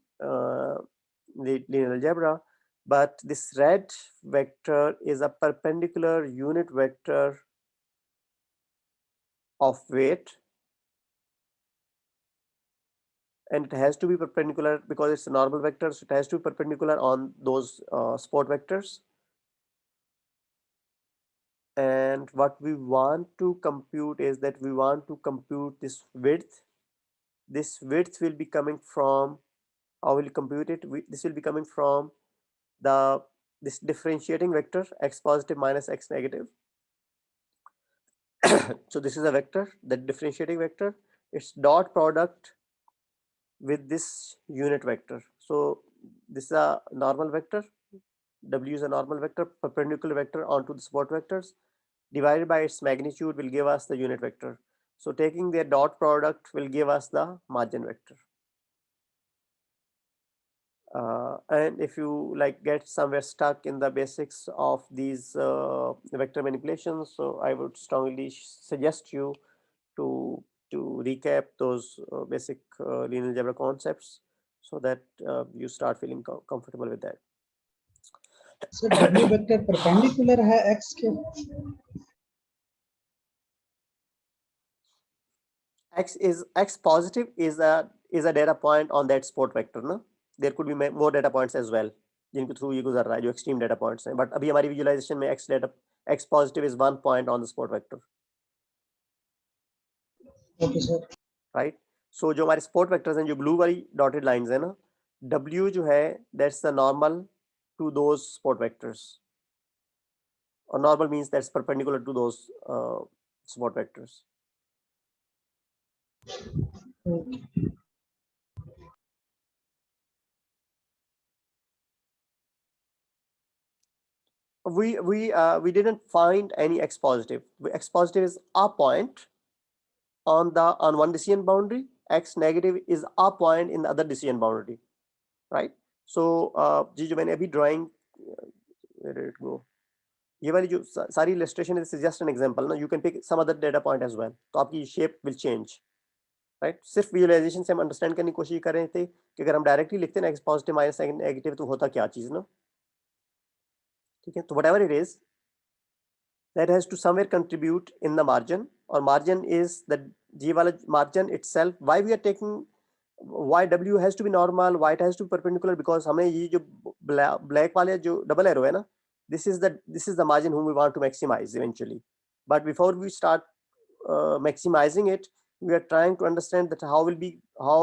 Speaker 1: linear algebra, but this red vector is a perpendicular unit vector of weight, and it has to be perpendicular because it's a normal vector, so it has to be perpendicular on those support vectors. And what we want to compute is that we want to compute this width. This width will be coming from, how will you compute it? This will be coming from this differentiating vector x positive minus x negative. So this is a vector, that differentiating vector, its dot product with this unit vector. So this is a normal vector, w is a normal vector, perpendicular vector onto the support vectors, divided by its magnitude will give us the unit vector. So taking their dot product will give us the margin vector. And if you like get somewhere stuck in the basics of these vector manipulations, so I would strongly suggest you to recap those basic linear algebra concepts, so that you start feeling comfortable with that.
Speaker 2: So W vector perpendicular है X के.
Speaker 1: X positive is a data point on that support vector ना. There could be more data points as well जिनके through ये गुजर रहा है, जो extreme data points हैं, बट अभी हमारी विजुअलाइजेशन में x positive is 1 point on the support vector.
Speaker 2: Okay sir.
Speaker 1: Right, so जो हमारे support vectors हैं, जो blue वाली dotted lines है ना, w जो है that's the normal to those support vectors, or normal means that's perpendicular to those support vectors.
Speaker 2: Okay.
Speaker 1: We didn't find any x positive. X positive is a point on one decision boundary. X negative is a point in the other decision boundary, right? So जी जो मैंने अभी drawing, where did it go? ये वाली जो सारी illustration is just an example ना. You can pick some other data point as well. तो आपकी shape will change, right? सिर्फ visualization से हम understand करने की कोशिश कर रहे थे कि अगर हम directly लिखते हैं ना x positive minus x negative तो होता क्या चीज़ ना, ठीक है? तो whatever it is, that has to somewhere contribute in the margin, or margin is the G wala margin itself. Why we are taking, why W has to be normal, why it has to be perpendicular, because हमें ये जो black वाले जो double arrow है ना, this is the margin whom we want to maximize eventually. But before we start maximizing it, we are trying to understand that how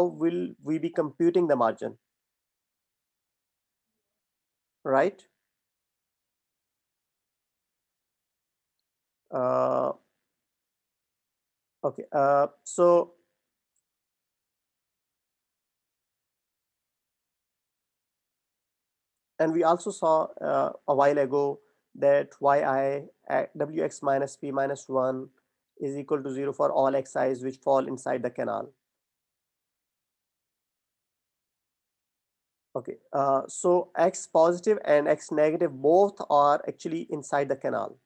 Speaker 1: will we be computing the margin, right? Okay, so and we also saw a while ago that yi wx minus p minus 1 is equal to 0 for all xi's which fall inside the canal. Okay, so x positive and x negative both are actually inside the canal.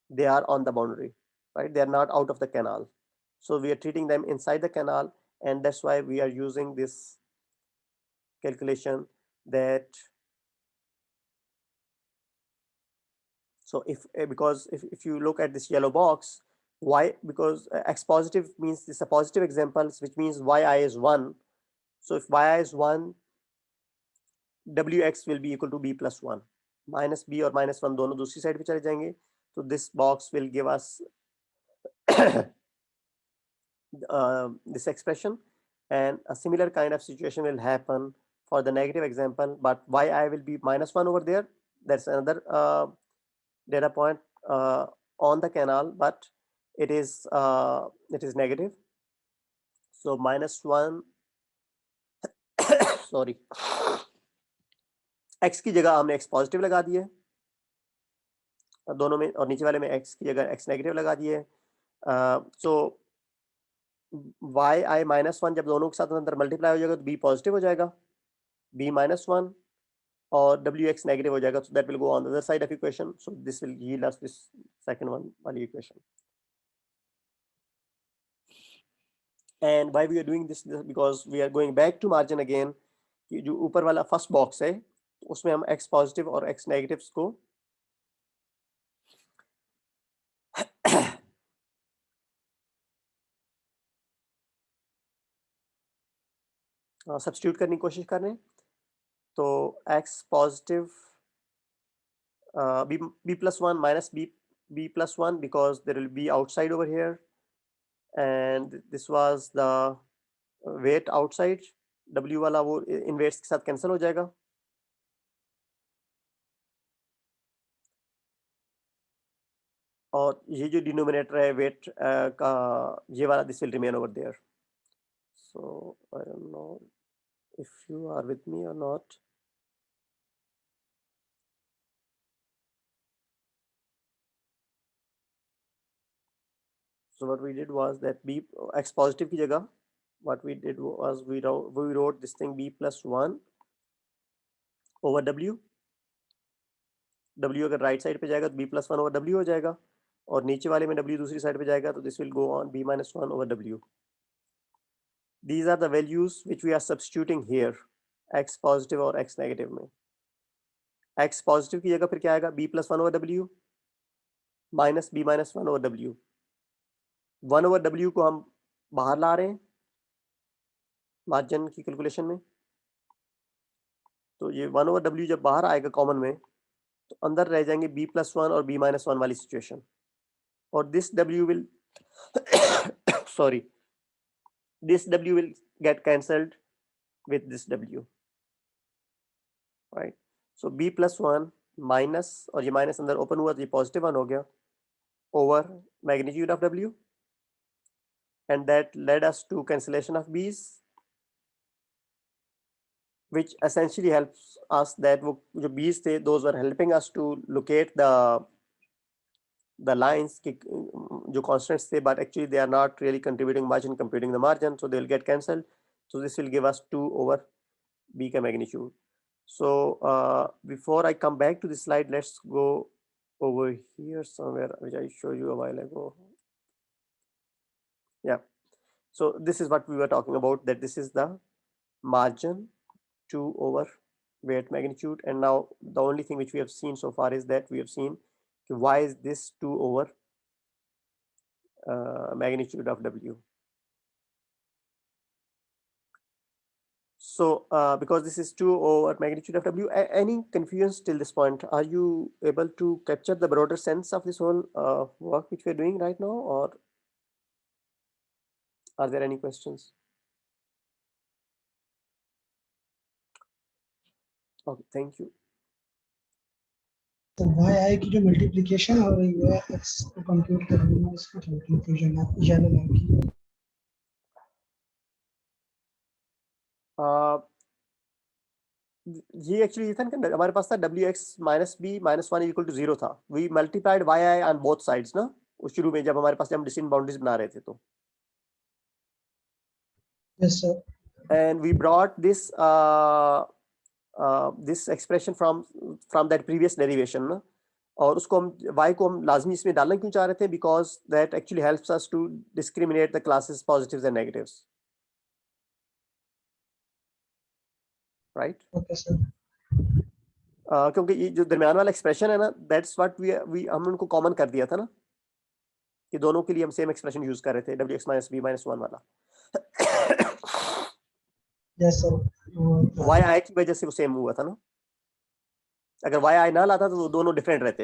Speaker 1: They are on the boundary, right? They are not out of the canal. So we are treating them inside the canal, and that's why we are using this calculation that, so because if you look at this yellow box, why, because x positive means this is a positive examples, which means yi is 1. So if yi is 1, wx will be equal to b plus 1. Minus b और minus 1 दोनों दूसरी side पे चले जाएंगे. So this box will give us this expression, and a similar kind of situation will happen for the negative example, but yi will be minus 1 over there. That's another data point on the canal, but it is negative. So minus 1 sorry, x की जगह हमने x positive लगा दिए दोनों में, और नीचे वाले में x की जगह x नेगेटिव लगा दिए. सो yi minus 1 जब दोनों के साथ अंदर मल्टीप्लाई हो जाएगा तो b पॉजिटिव हो जाएगा, b minus 1, और wx नेगेटिव हो जाएगा. So that will go on the other side of equation. So this will yield us this second one वाली equation. And why we are doing this? Because we are going back to margin again. कि जो ऊपर वाला first box है उसमें हम x positive और x negatives को सब्स्टिट्यूट करने की कोशिश कर रहे हैं। तो x positive b plus 1 minus b plus 1 because there will be outside over here, and this was the weight outside, w वाला वो इन weights के साथ कैंसिल हो जाएगा। और ये जो डिनोमिनेटर है वेट का ये वाला this will remain over there. So I don't know if you are with me और not. So what we did was that b x positive की जगह what we did was we wrote this thing b plus 1 over w। w अगर right side पे जाएगा तो b plus 1 over w हो जाएगा, और नीचे वाले में w दूसरी साइड पे जाएगा तो this will go on b minus 1 over w। These are the values which we are substituting here, x positive और x negative में। x positive की जगह फिर क्या आएगा, b plus 1 over w minus b minus 1 over w। 1 over w को हम बाहर ला रहे हैं मार्जिन की कैलकुलेशन में, तो ये 1 over w जब बाहर आएगा कॉमन में तो अंदर रह जाएंगे b plus 1 और b minus 1 वाली सिचुएशन, और this w will sorry, this w will get cancelled with this w, right? So b plus 1 minus, और ये माइनस अंदर ओपन हुआ तो ये पॉजिटिव 1 हो गया over magnitude of w, and that led us to cancellation of b's, which essentially helps us that वो जो b's थे those were helping us to locate the lines कि जो constants थे, but actually they are not really contributing much in computing the margin, so they will get cancelled. So this will give us 2 over b का magnitude. So before I come back to this slide, let's go over here somewhere which I showed you a while ago. Yeah, so this is what we were talking about, that this is the margin 2 over weight magnitude, and now the only thing which we have seen so far is that we have seen why is this 2 over magnitude of w. So because this is 2 over magnitude of w, any confusion till this point? Are you able to capture the broader sense of this whole work which we are doing right now, or are there any questions? Okay, thank you.
Speaker 2: तो y की जो multiplication हो रही है x को compute करने में इसमें थोड़ी कंफ्यूजन है येलो लाइन की।
Speaker 1: ये एक्चुअली था ना, हमारे पास था wx minus b minus 1 equal to 0 था, we multiplied yi on both sides ना उस शुरू में जब हमारे पास हम डिस्टिंक्ट बाउंड्रीज बना रहे थे तो।
Speaker 2: Yes sir.
Speaker 1: And we brought this this expression from that previous derivation ना, और उसको हम y को हम लाजमी इसमें डालना क्यों चाह रहे थे, because that actually helps us to discriminate the classes positives and negatives, right?
Speaker 2: Okay sir.
Speaker 1: क्योंकि ये जो दरमियान वाला एक्सप्रेशन है ना, दैट्स व्हाट वी हम उनको कॉमन कर दिया था ना, कि दोनों के लिए हम सेम एक्सप्रेशन यूज कर रहे थे, wx minus b minus 1 वाला।
Speaker 2: Yes sir.
Speaker 1: y i की वजह से वो सेम हुआ था ना, अगर y i ना लाता तो वो दोनों डिफरेंट रहते,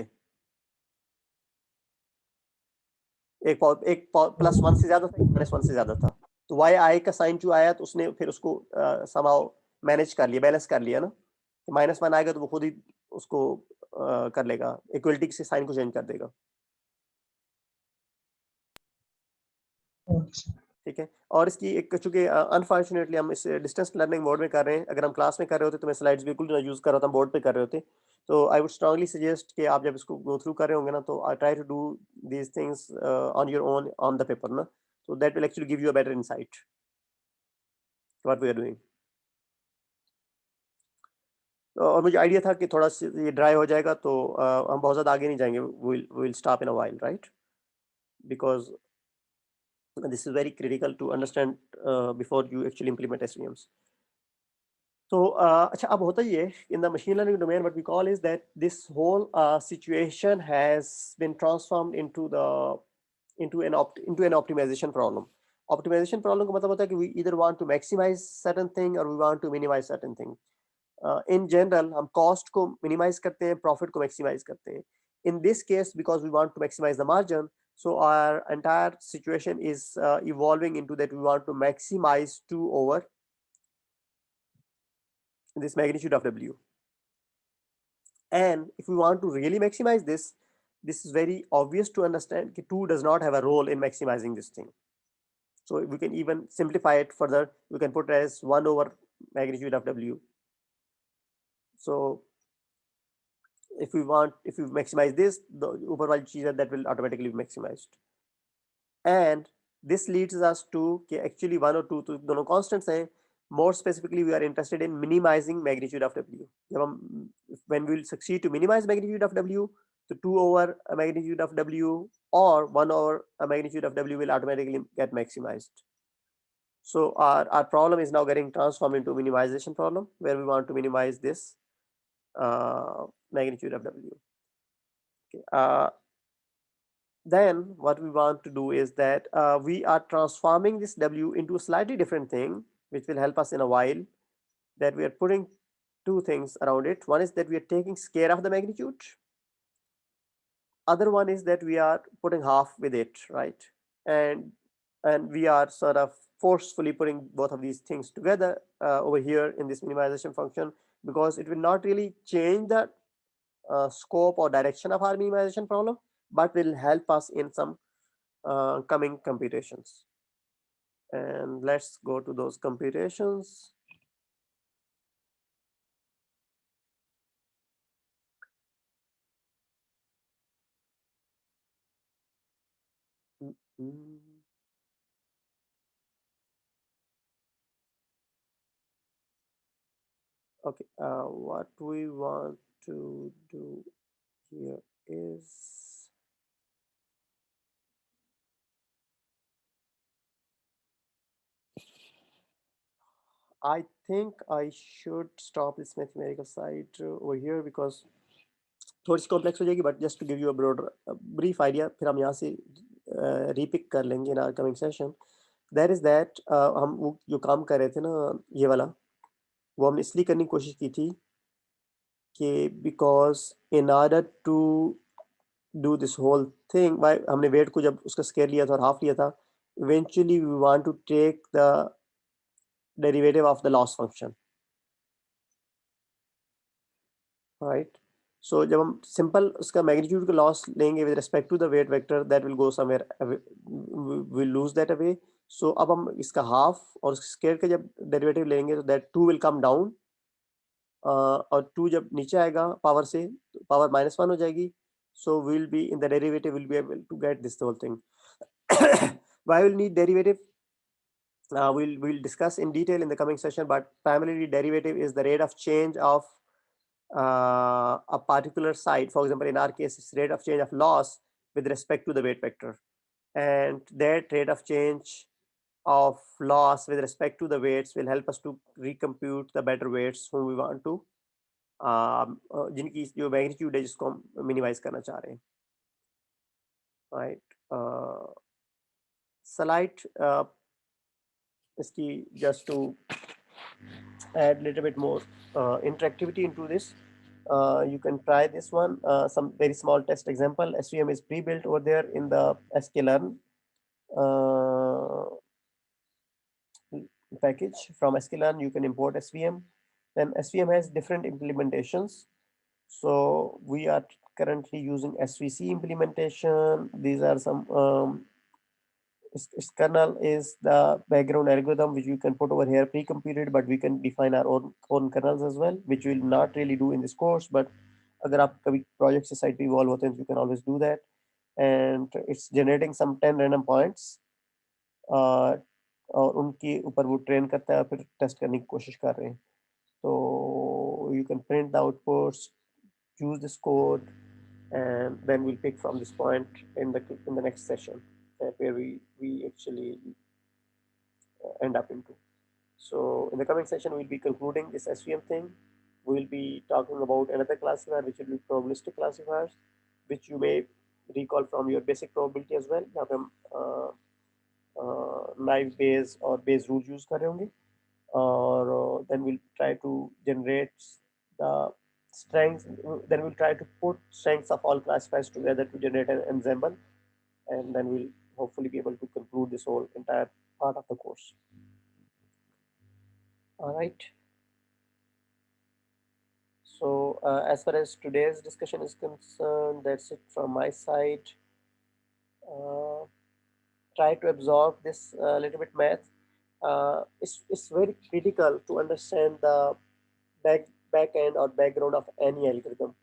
Speaker 1: एक प्लस 1 से ज्यादा था, एक माइनस 1 से ज्यादा था, तो y i का साइन जो आया तो उसने फिर उसको समहाउ मैनेज कर लिया, बैलेंस कर लिया ना, माइनस 1 आएगा तो वो खुद ही उसको कर लेगा, इक्वलिटी से साइन को चेंज कर देगा। ठीक है, और इसकी एक चूंकि अनफॉर्चुनेटली हम इस डिस्टेंस लर्निंग मोड में कर रहे हैं, अगर हम क्लास में कर रहे होते तो मैं स्लाइड्स बिल्कुल ना यूज कर रहा था, बोर्ड पे कर रहे होते, तो आई वुड स्ट्रांगली सजेस्ट कि आप जब इसको गो थ्रू कर रहे होंगे ना, तो I try to do these things on your own on the paper ना, so that will actually give you a better insight what we are doing. और मुझे आइडिया था कि थोड़ा सा ये ड्राई हो जाएगा तो हम बहुत ज़्यादा आगे नहीं जाएंगे, we'll stop in a while, right? Because this is very critical to understand before you actually implement SVMs. तो अच्छा अब होता ये in the machine learning domain what we call is that this whole situation has been transformed into an optimization problem. Optimization problem का मतलब होता है कि we either want to maximize certain thing or we want to minimize certain thing. In general हम cost को minimize करते हैं, profit को maximize करते हैं. In this case, because we want to maximize the margin, so our entire situation is evolving into that we want to maximize 2 over this magnitude of W. And if we want to really maximize this, this is very obvious to understand that 2 does not have a role in maximizing this thing. So we can even simplify it further. We can put it as 1 over magnitude of W. So if we maximize this, the ऊपर वाली चीज़ है that will automatically be maximized. And this leads us to कि actually 1 or 2 तो दोनों constants हैं. More specifically, we are interested in minimizing magnitude of W. जब हम when we will succeed to minimize magnitude of W, the 2 over a magnitude of W or 1 over a magnitude of W will automatically get maximized. So our problem is now getting transformed into a minimization problem where we want to minimize this magnitude of W. Okay. Then what we want to do is that we are transforming this W into a slightly different thing, which will help us in a while, that we are putting 2 things around it. One is that we are taking square of the magnitude. Other one is that we are putting half with it, right? And we are sort of forcefully putting both of these things together over here in this minimization function, because it will not really change the scope or direction of our minimization problem, but will help us in some coming computations. And let's go to those computations. Okay, what we want to do here is I think I should stop this mathematical side over here because थोड़ी C complex हो जाएगी, but just to give you a broader brief idea, फिर हम यहाँ से repick कर लेंगे in our coming session. That is that हम वो जो काम कर रहे थे ना ये वाला, वो हमने इसलिए करने की कोशिश की थी कि because in order to do this whole thing, हमने weight को जब उसका square लिया था और half लिया था, eventually we want to take the derivative of the loss function, right? So जब हम simple उसका magnitude का loss लेंगे with respect to the weight vector, that will go somewhere away, we'll lose that away. So अब हम इसका half और उसके square का जब derivative लेंगे तो that 2 will come down, और 2 जब नीचे आएगा power से, power -1 हो जाएगी. So we'll be in the derivative, we'll be able to get this whole thing. Why we'll need derivative? We'll discuss in detail in the coming session, but primarily derivative is the rate of change of a particular side. For example, in our case, it's rate of change of loss with respect to the weight vector, and that rate of change of loss with respect to the weights will help us to recompute the better weights whom we want to जिनकी जो magnitude है जिसको हम minimise करना चाह रहे हैं, right? Slight इसकी just to add little bit more interactivity into this, you can try this one, some very small test example. SVM is pre-built over there in the sklearn package. From sklearn you can import SVM. Then SVM has different implementations, so we are currently using SVC implementation. These are some its kernel is the background algorithm which you can put over here pre-computed, but we can define our own kernels as well, which we will not really do in this course, but अगर आप कभी project से side पे evolve होते हैं, you can always do that. And it's generating some 10 random points, और उनके ऊपर वो train करता है, फिर test करने की कोशिश कर रहे हैं. So you can print the outputs, choose this code, and then we'll pick from this point in the next session, where we actually end up into. So in the coming session, we'll be concluding this SVM thing. We'll be talking about another classifier, which will be probabilistic classifiers, which you may recall from your basic probability as well. यहाँ पे हम naive Bayes और Bayes rules use कर रहे होंगे, और then we'll try to generate the strengths. Then we'll try to put strengths of all classifiers together to generate an ensemble, and then we'll hopefully be able to conclude this whole entire part of the course. All right. So as far as today's discussion is concerned, that's it from my side. Try to absorb this little bit math. It's very critical to understand the back end or background of any algorithm.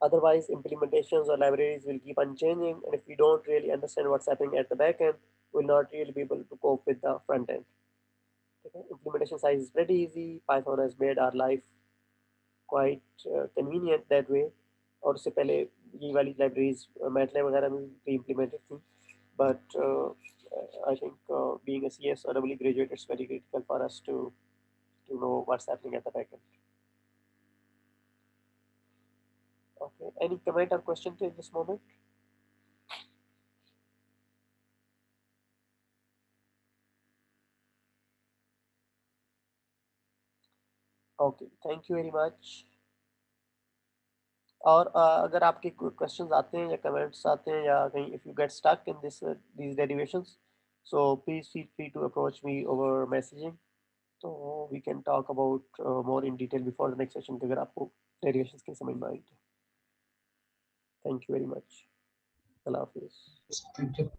Speaker 1: Otherwise, implementations or libraries will keep on changing, and if we don't really understand what's happening at the back end, we'll not really be able to cope with the front end. Okay? Implementation size is pretty easy. Python has made our life quite convenient that way. और उससे पहले ये वाली libraries MATLAB वगैरह में भी implemented थी, but I think being a CS or EE graduate, it's very critical for us to know what's happening at the back end. Okay, any comment or question till this moment? Okay, thank you very much. और अगर आपके कोई questions आते हैं या comments आते हैं या कहीं if you get stuck in these derivations, so please feel free to approach me over messaging, so we can talk about more in detail before the next session अगर आपको derivations की समझ में आई तो. Thank you very much. Allah Hafiz.
Speaker 2: Thank you.